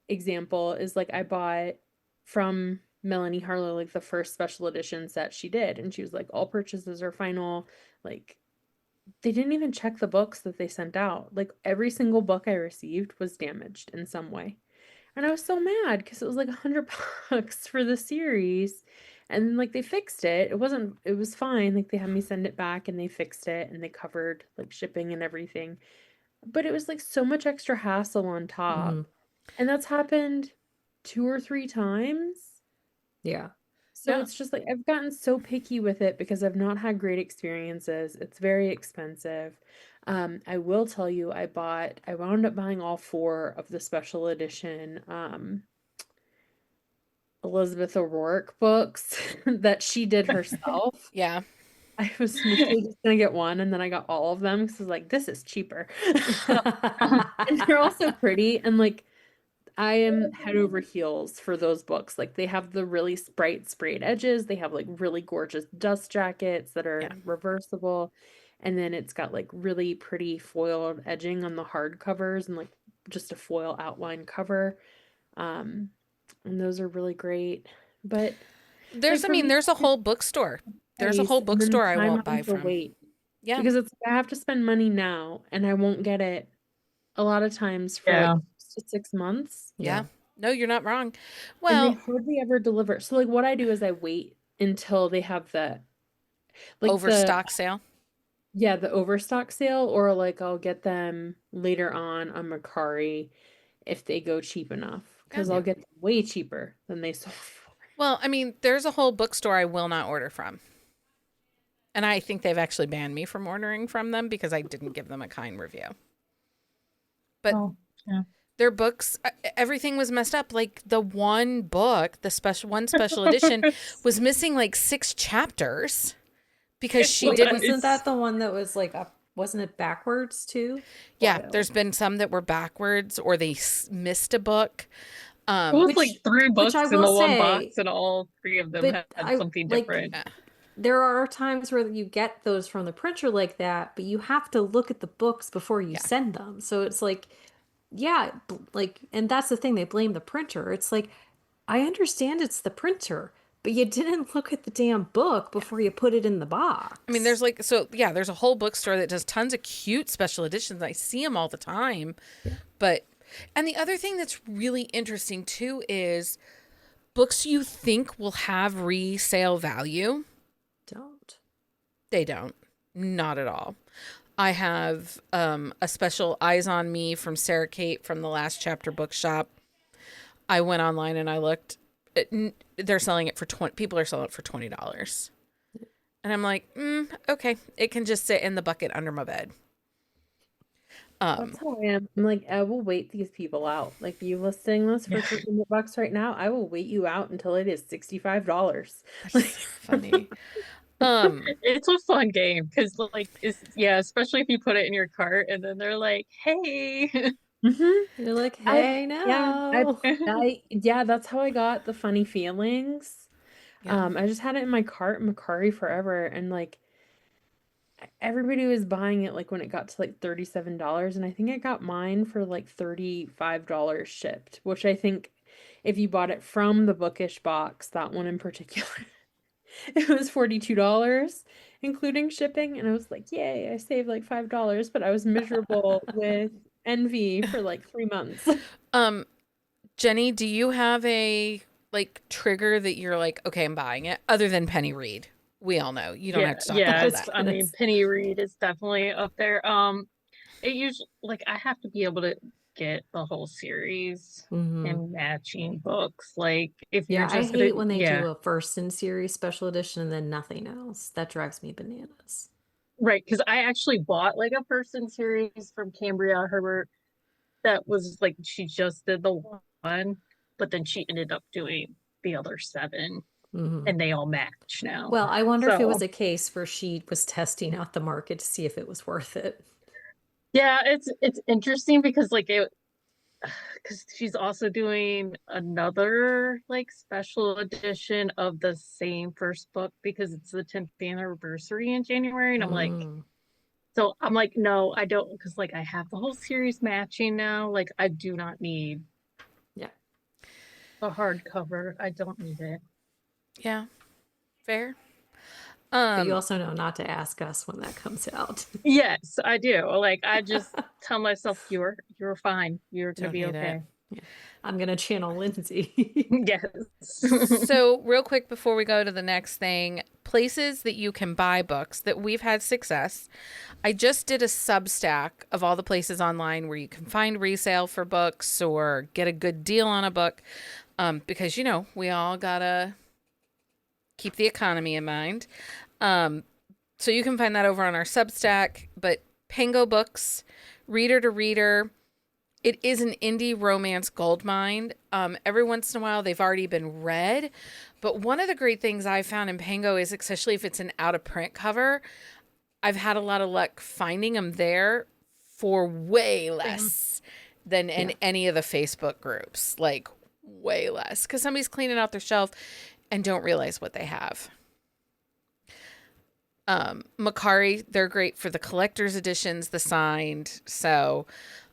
example is like I bought from Melanie Harlow like the first special edition set she did, and she was like all purchases are final. Like they didn't even check the books that they sent out. Like every single book I received was damaged in some way. And I was so mad because it was like $100 for the series. And then like they fixed it. It was fine. Like they had me send it back and they fixed it and they covered like shipping and everything. But it was like so much extra hassle on top. And that's happened 2 or 3 times. Yeah. So Yeah. it's just like I've gotten so picky with it because I've not had great experiences. It's very expensive. I will tell you, I wound up buying all 4 of the special edition Elizabeth O'Rourke books that she did herself. Yeah. I was initially just gonna get one and then I got all of them because I was like, this is cheaper. And they're also pretty and like I am head over heels for those books. Like they have the really bright sprayed edges. They have like really gorgeous dust jackets that are reversible. And then it's got like really pretty foiled edging on the hard covers and like just a foil outline cover. And those are really great. But There's like, for me, there's a whole bookstore. There's a whole and then bookstore I time won't buy on the from. wait. Yeah. Because it's I have to spend money now and I won't get it a lot of times for Yeah. like 6 months. Yeah. No, you're not wrong. And Well, they hardly ever deliver. So like what I do is I wait until they have the like overstock sale. the overstock sale, or like I'll get them later on Mercari if they go cheap enough because I'll get them way cheaper than they sold for. Well, there's a whole bookstore I will not order from. And I think they've actually banned me from ordering from them because I didn't give them a kind review. But their books, everything was messed up. Like the one book, the special edition was missing like 6 chapters because she didn't. Wasn't that the one that was like up? Wasn't it backwards too? Yeah, there's been some that were backwards or they missed a book. It was like 3 books I in the will one say, box, and all 3 of them had something different. there are times where you get those from the printer like that, but you have to look at the books before you Yeah. send them. So it's like, yeah, like, and that's the thing, they blame the printer. It's like, I understand it's the printer, but you didn't look at the damn book before you put it in the box. I mean, there's like, so yeah, there's a whole bookstore that does tons of cute special editions. I see them all the time. But, and the other thing that's really interesting too is books you think will have resale value, Don't. they don't. Not at all. I have a special Eyes on Me from Sarah Kate from the Last Chapter Bookshop. I went online and I looked. They're selling it for people are selling it for $20. And I'm like, okay, it can just sit in the bucket under my bed. That's how I am. I'm like, I will wait these people out. Like, you listing this for $300 right now, I will wait you out until it is $65. That's funny. It's a fun game because like especially if you put it in your cart and then they're like, hey. You're like, hey, no. Yeah, that's how I got the funny feelings. Yeah. I just had it in my cart, Macari forever, and like everybody was buying it like when it got to like $37, and I think I got mine for like $35 shipped, which I think if you bought it from the Bookish box, that one in particular, it was $42 including shipping, and I was like, yay, I saved like $5, but I was miserable with envy for like 3 months. Jenni, do you have a like trigger that you're like, okay, I'm buying it, other than Penny Reed? We all know you don't have to talk about that. I mean, Penny Reed is definitely up there. It usually like I have to be able to get the whole series and matching books. Like if you're I just hate when they do a first in series special edition and then nothing else. That drives me bananas. Right, because I actually bought like a first in series from Cambria Herbert that was like she just did the one, but then she ended up doing the other 7. And they all match now. Well, I wonder if it was a case where she was testing out the market to see if it was worth it. Yeah, it's interesting because like because she's also doing another like special edition of the same first book because it's the 10th anniversary in January, and I'm like, so I'm like, no, I don't, because like I have the whole series matching now. Like I do not need a hardcover. I don't need it. Yeah, fair. But you also know not to ask us when that comes out. Yes, I do. Like I just tell myself you're fine. You're gonna be okay. Yeah. I'm gonna channel Lindsey. Yes. So real quick before we go to the next thing, places that you can buy books that we've had success. I just did a Substack of all the places online where you can find resale for books or get a good deal on a book, because we all gotta keep the economy in mind. So you can find that over on our Substack, but Pango Books, Reader to Reader, it is an indie romance goldmine. Every once in a while they've already been read, but one of the great things I found in Pango is, especially if it's an out of print cover, I've had a lot of luck finding them there for way less than in any of the Facebook groups, like way less, because somebody's cleaning out their shelf and don't realize what they have. Macari, they're great for the collector's editions, the signed. So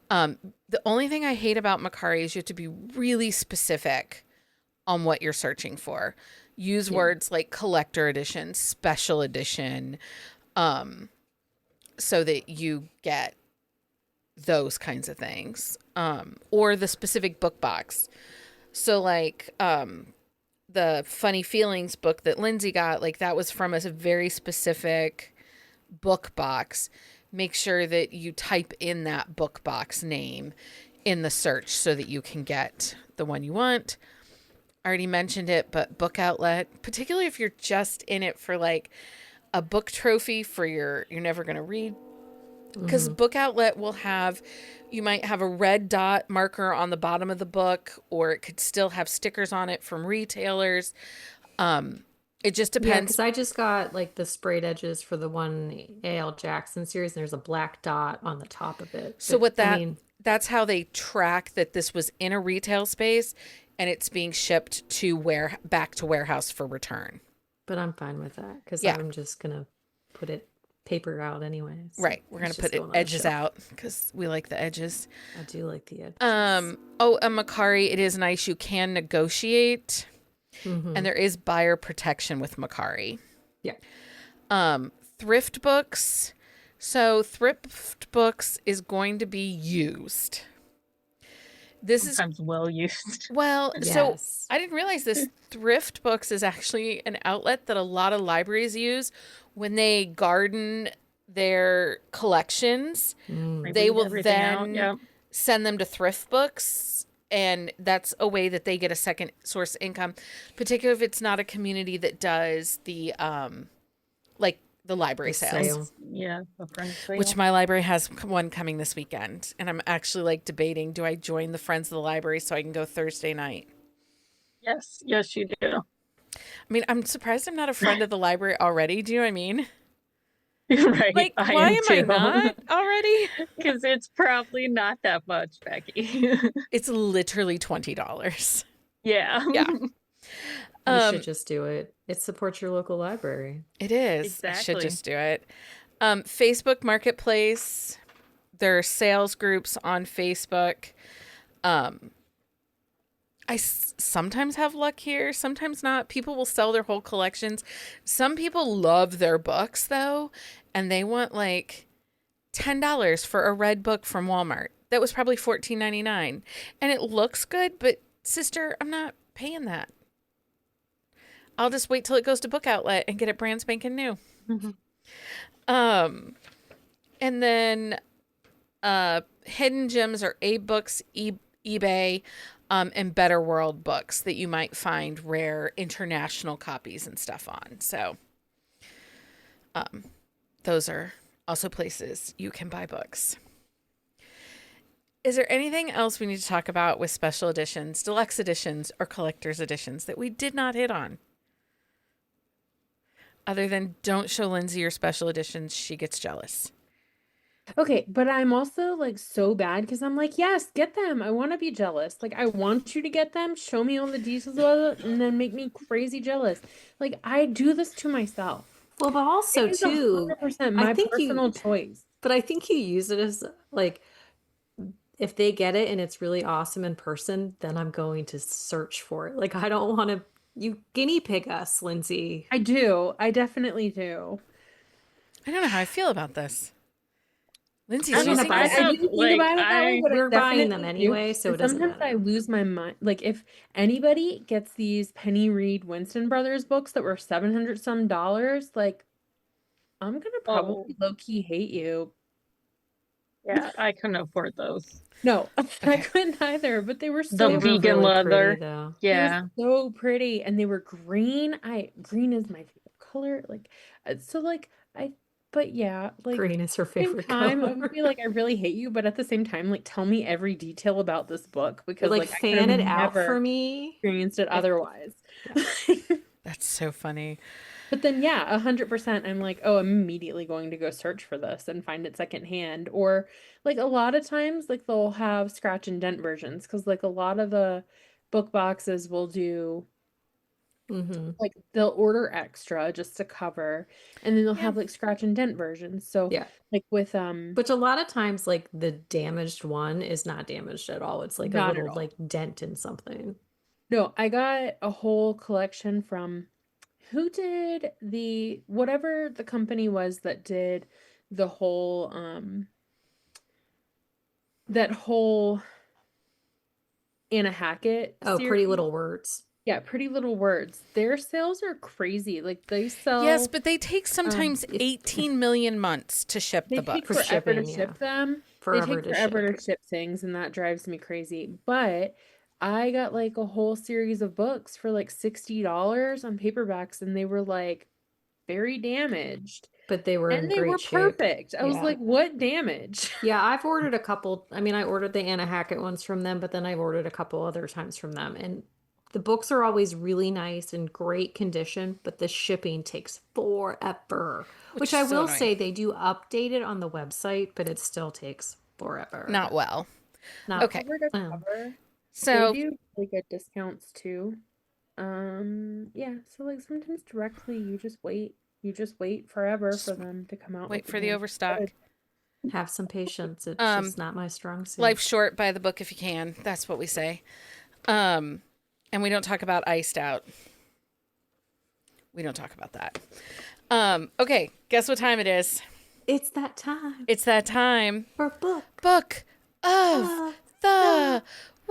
the only thing I hate about Macari is you have to be really specific on what you're searching for. Use words like collector edition, special edition, so that you get those kinds of things, or the specific book box. So like the Funny Feelings book that Lindsey got, like that was from a very specific book box. Make sure that you type in that book box name in the search so that you can get the one you want. I already mentioned it, but Book Outlet, particularly if you're just in it for like a book trophy for you're never going to read, because Book Outlet will have, you might have a red dot marker on the bottom of the book, or it could still have stickers on it from retailers. It just depends. Yeah, because I just got like the sprayed edges for the one A.L. Jackson series, and there's a black dot on the top of it. So that's how they track that this was in a retail space and it's being shipped to back to warehouse for return. But I'm fine with that because Yeah. I'm just gonna put it paper out anyway. So Right. We're going it's to just put going on the edges shelf. out because we like the edges. I do like the edges. Oh, a Macari, it is nice. You can negotiate, and there is buyer protection with Macari. Yeah. Thrift books. So thrift books is going to be used. This Sometimes well used. is, well, so Yes. I didn't realize this. Thrift books is actually an outlet that a lot of libraries use when they garden their collections. They Read will everything out. then Yeah. send them to thrift books, and that's a way that they get a second source of income, particularly if it's not a community that does the like the library The sales, sale. Yeah. A friend sale. which my library has one coming this weekend, and I'm actually like debating, do I join the Friends of the Library so I can go Thursday night? Yes. Yes, you do. I mean, I'm surprised I'm not a friend of the library already. Do you know what I mean? Right. Like, I why am am I too. not already? Because it's probably not that much, Becky. It's literally $20. Yeah. Yeah. You should just do it. It supports your local library. It is. I should Exactly. just do it. Facebook Marketplace. There are sales groups on Facebook. I sometimes have luck here, sometimes not. People will sell their whole collections. Some people love their books, though, and they want like $10 for a red book from Walmart. That was probably $14.99. And it looks good, but sister, I'm not paying that. I'll just wait till it goes to Book Outlet and get it brand spanking new. And then hidden gems are A-Books, eBay, and Better World books that you might find rare international copies and stuff on. So those are also places you can buy books. Is there anything else we need to talk about with special editions, deluxe editions, or collector's editions that we did not hit on? Other than don't show Lindsey your special editions, she gets jealous. Okay, but I'm also like so bad because I'm like, yes, get them. I want to be jealous. Like, I want you to get them, show me all the details about it, and then make me crazy jealous. Like, I do this to myself. Well, but also It is too, 100% I my think personal choice. but I think you use it as like, if they get it and it's really awesome in person, then I'm going to search for it. Like, I don't want to, you guinea pig us, Lindsey. I do. I definitely do. I don't know how I feel about this. Lindsay's I don't know, using I this. have- didn't think like, about it that way, but I We're buying them definitely do. anyway, so it And doesn't sometimes I matter. lose my mind. Like, if anybody gets these Penny Reed Winston Brothers books that were 700 some dollars, like, I'm gonna probably low-key hate you. Yeah, I couldn't afford those. No, I Okay. couldn't either, but they were The so They were vegan really leather. pretty, though. They were Yeah. so pretty, and they were green. Green is my favorite color. Like, so like but yeah, like Green is her at the same favorite time, I color. would be like, I really hate you, but at the same time, like, tell me every detail about this book because Like, like I could fan have it out never for me. experienced it otherwise. That's so funny. But then yeah, 100% I'm like, oh, I'm immediately going to go search for this and find it secondhand. Or like a lot of times, like they'll have scratch and dent versions because like a lot of the book boxes will do Mm-hmm. like they'll order extra just to cover, and then they'll Yeah. have like scratch and dent versions. So Yeah. like with Which a lot of times, like, the damaged one is not damaged at all. It's like a Not at little, all. like, dent in something. no, I got a whole collection from who did whatever the company was that did the whole that whole Anna Hackett Oh, Pretty series. Little Words. Yeah, Pretty Little Words. Their sales are crazy. Like they sell Yes, but they take sometimes 18 million months to ship they the take books. For forever to shipping, ship yeah. them. Forever They take to forever ship. to ship things, and that drives me crazy. But I got like a whole series of books for like $60 on paperbacks, and they were like very damaged. But they were in And they great were shape. perfect. I was Yeah. like, what damage? Yeah, I've ordered a couple. I mean, I ordered the Anna Hackett ones from them, but then I've ordered a couple other times from them. And the books are always really nice and great condition, but the shipping takes forever. Which I is so will annoying. say they do update it on the website, but it still takes forever. Not well. Not Okay. Cover to um, cover. So They do really good discounts too. Yeah, so like sometimes directly you just wait forever Just for them to come out wait with for the again. overstock. Have some patience. It's Um, just not my strong Life's suit. short, buy the book if you can. That's what we say. Um, and we don't talk about iced out. We don't talk about that. Okay, guess what time it is? It's that time It's that time. for book Book of of the the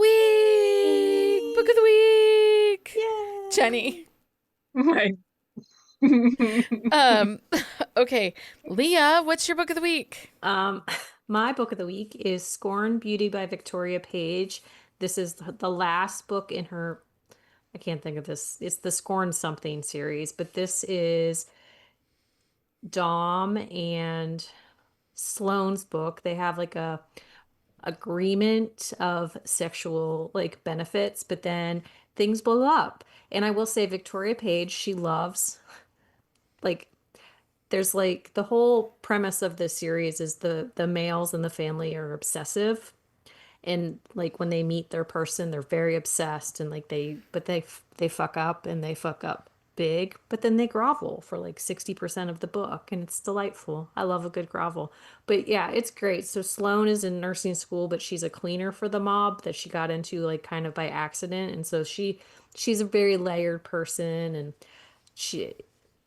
week. Book of the week. Yay! Jenny. My Um, okay, Leah, what's your book of the week? My book of the week is Scorn Beauty by Victoria Page. This is the last book in her, I can't think of this. It's the Scorn something series, but this is Dom and Sloane's book. They have like a agreement of sexual like benefits, but then things blow up. And I will say Victoria Page, she loves like there's like the whole premise of this series is the males in the family are obsessive, and like when they meet their person they're very obsessed, and like they fuck up, and they fuck up big, but then they grovel for like 60% of the book, and it's delightful. I love a good grovel. But yeah, it's great. So Sloane is in nursing school, but she's a cleaner for the mob that she got into like kind of by accident, and so she's a very layered person, and she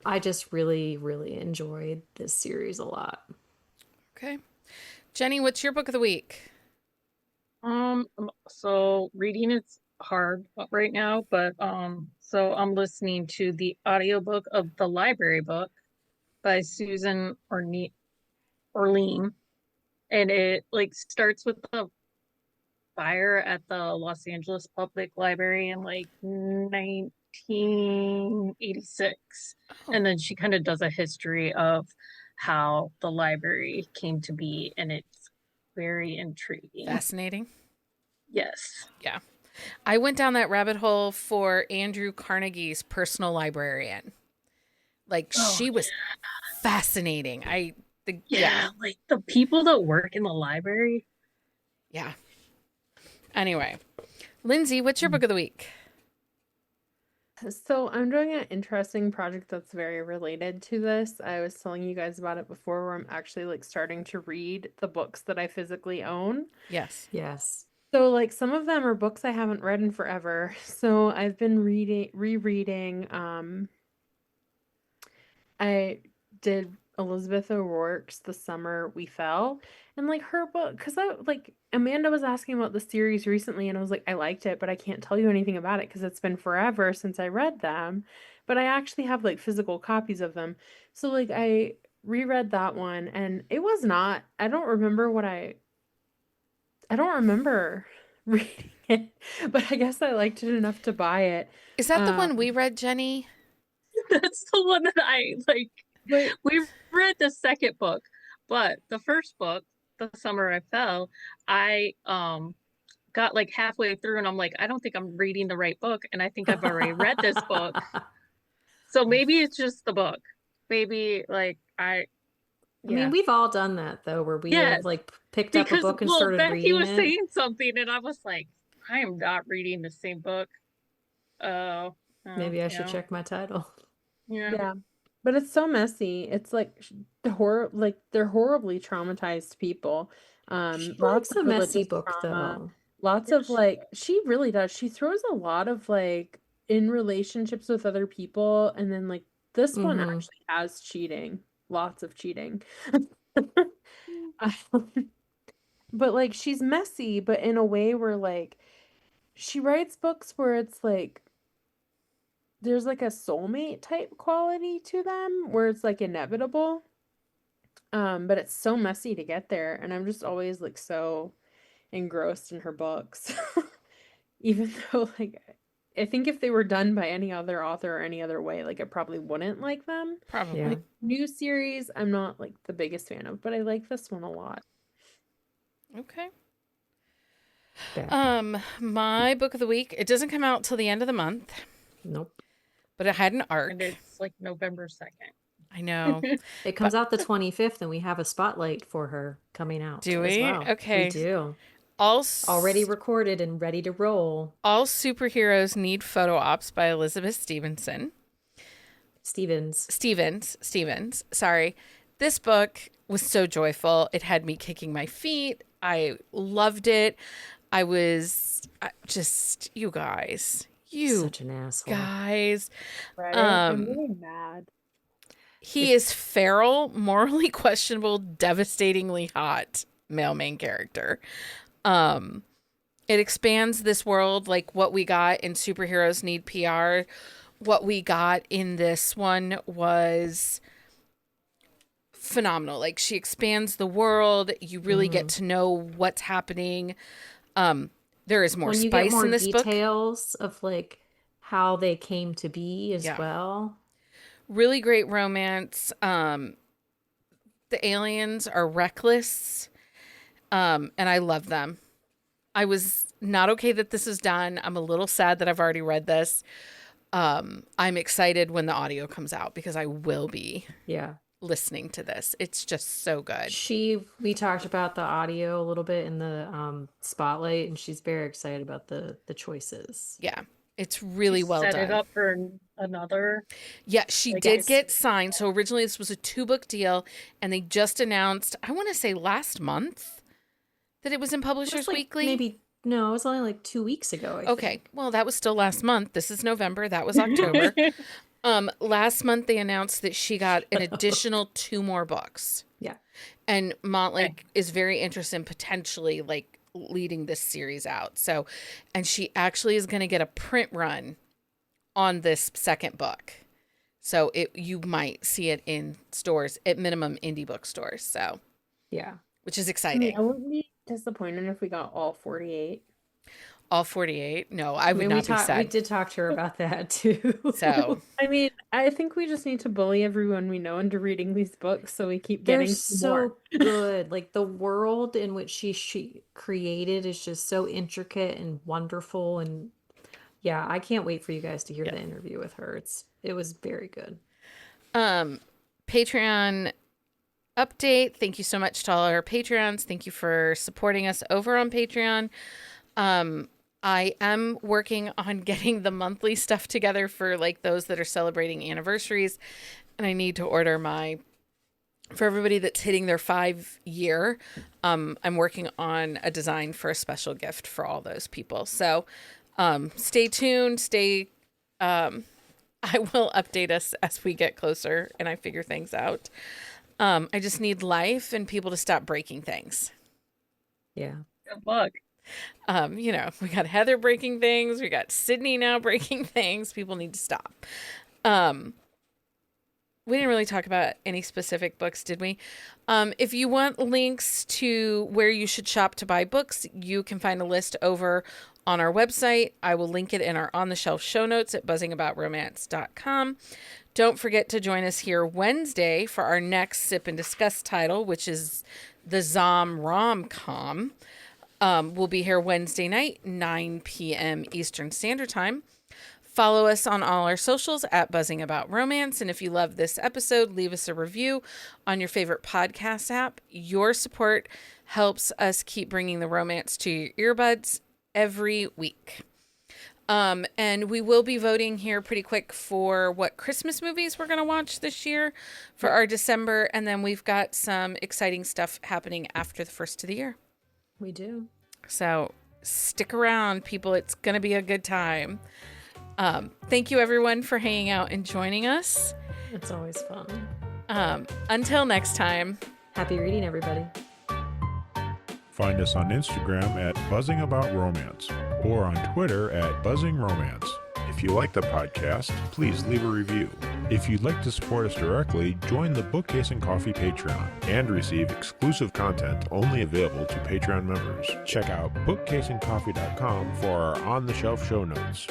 I just really, really enjoyed this series a lot. Okay. Jenny, what's your book of the week? so reading is hard right now, but so I'm listening to the audiobook of The Library Book by Susan Orlean, and it like starts with the fire at the Los Angeles Public Library in like 1986, Oh, and then she kind of does a history of how the library came to be, and it's very intriguing. fascinating. Yes. Yeah. I went down that rabbit hole for Andrew Carnegie's personal librarian. Like Oh, she was fascinating. yeah, like the people that work in the library. Yeah. Anyway, Lindsay, what's your book of the week? So I'm doing an interesting project that's very related to this. I was telling you guys about it before, where I'm actually like starting to read the books that I physically own. Yes. Yes. So like some of them are books I haven't read in forever. So I've been rereading I did Elizabeth O'Rourke's The Summer We Fell, and like her book, because I like Amanda was asking about the series recently, and I was like, I liked it, but I can't tell you anything about it because it's been forever since I read them. But I actually have like physical copies of them. So like I reread that one, and it was not, I don't remember reading it, but I guess I liked it enough to buy it. Is that the Um, one we read, Jenny? That's the one that I like. but We read the second book, but the first book, The Summer I Fell, I got like halfway through, and I'm like, I don't think I'm reading the right book, and I think I've already read this book. So maybe it's just the book. Maybe like I yeah. mean, we've all done that though, where we yes, have like picked up a because book and well, started Becky reading was it. saying something, and I was like, I am not reading the same book. Oh, Maybe I should yeah, check my title. yeah. Yeah. But it's so messy. It's like they're horribly traumatized people. She Lots likes of a messy religious book trauma. though. Lots of like she really does. She throws a lot of like in relationships with other people, and then like this one Mm-hmm. actually has cheating. Lots of cheating. But like she's messy, but in a way where like she writes books where it's like there's like a soulmate type quality to them where it's like inevitable. But it's so messy to get there, and I'm just always like so engrossed in her books. Even though like I think if they were done by any other author or any other way, like I probably wouldn't like them. Probably. Yeah. New series, I'm not like the biggest fan of, but I like this one a lot. Okay. Back. My book of the week, it doesn't come out till the end of the month, Nope. but it had an arc. And it's like November 2nd. I know. It comes out the 25th, and we have a spotlight for her coming out Do as we? well. Okay. We do. All Already recorded and ready to roll. All Superheroes Need Photo Ops by Elizabeth Stevens. Sorry. This book was so joyful. It had me kicking my feet. I loved it. You guys. Such an asshole. Guys. Right? I'm really mad. He is feral, morally questionable, devastatingly hot male main character. It expands this world like what we got in Superheroes Need PR. What we got in this one was phenomenal. Like, she expands the world. You really get to know what's happening. There is more spice in this book. Details of like how they came to be as well. Really great romance. The aliens are reckless. And I love them. I was not okay that this is done. I'm a little sad that I've already read this. I'm excited when the audio comes out because I will be listening to this. It's just so good. We talked about the audio a little bit in the spotlight, and she's very excited about the choices. Yeah, it's really well done. Set it up for another. Yeah, she did get signed. So originally this was a 2-book deal, and they just announced, I want to say last month, that it was in Publishers Weekly. No, it was only like 2 weeks ago. I think. Well, that was still last month. This is November. That was October. Last month they announced that she got an additional 2 more books. Yeah. And Montlake is very interested in potentially like leading this series out. So, and she actually is going to get a print run on this second book. So you might see it in stores, at minimum indie bookstores. So, yeah, which is exciting. I wouldn't be disappointed if we got all 48. All 48? No, I would not be sad. We did talk to her about that too. So, I mean, I think we just need to bully everyone we know into reading these books so we keep getting more. Good. Like the world in which she created is just so intricate and wonderful, and yeah, I can't wait for you guys to hear the interview with her. It was very good. Patreon update. Thank you so much to all our Patreons. Thank you for supporting us over on Patreon. I am working on getting the monthly stuff together for like those that are celebrating anniversaries. And I need to order for everybody that's hitting their 5-year. I'm working on a design for a special gift for all those people. So, stay tuned. I will update us as we get closer and I figure things out. I just need life and people to stop breaking things. Yeah. Good luck. We got Heather breaking things. We got Sydney now breaking things. People need to stop. We didn't really talk about any specific books, did we? If you want links to where you should shop to buy books, you can find a list over on our website. I will link it in our On the Shelf show notes at buzzingaboutromance.com. Don't forget to join us here Wednesday for our next Sip and Discuss title, which is the Zom Rom-Com. We'll be here Wednesday night, 9 p.m. Eastern Standard Time. Follow us on all our socials at Buzzing About Romance. And if you love this episode, leave us a review on your favorite podcast app. Your support helps us keep bringing the romance to your earbuds every week. And we will be voting here pretty quick for what Christmas movies we're going to watch this year for our December. And then we've got some exciting stuff happening after the first of the year. We do. So stick around, people. It's going to be a good time. Thank you, everyone, for hanging out and joining us. It's always fun. Until next time. Happy reading, everybody. Find us on Instagram at Buzzing About Romance or on Twitter at Buzzing Romance. If you like the podcast, please leave a review. If you'd like to support us directly, join the Bookcase and Coffee Patreon and receive exclusive content only available to Patreon members. Check out bookcaseandcoffee.com for our on-the-shelf show notes.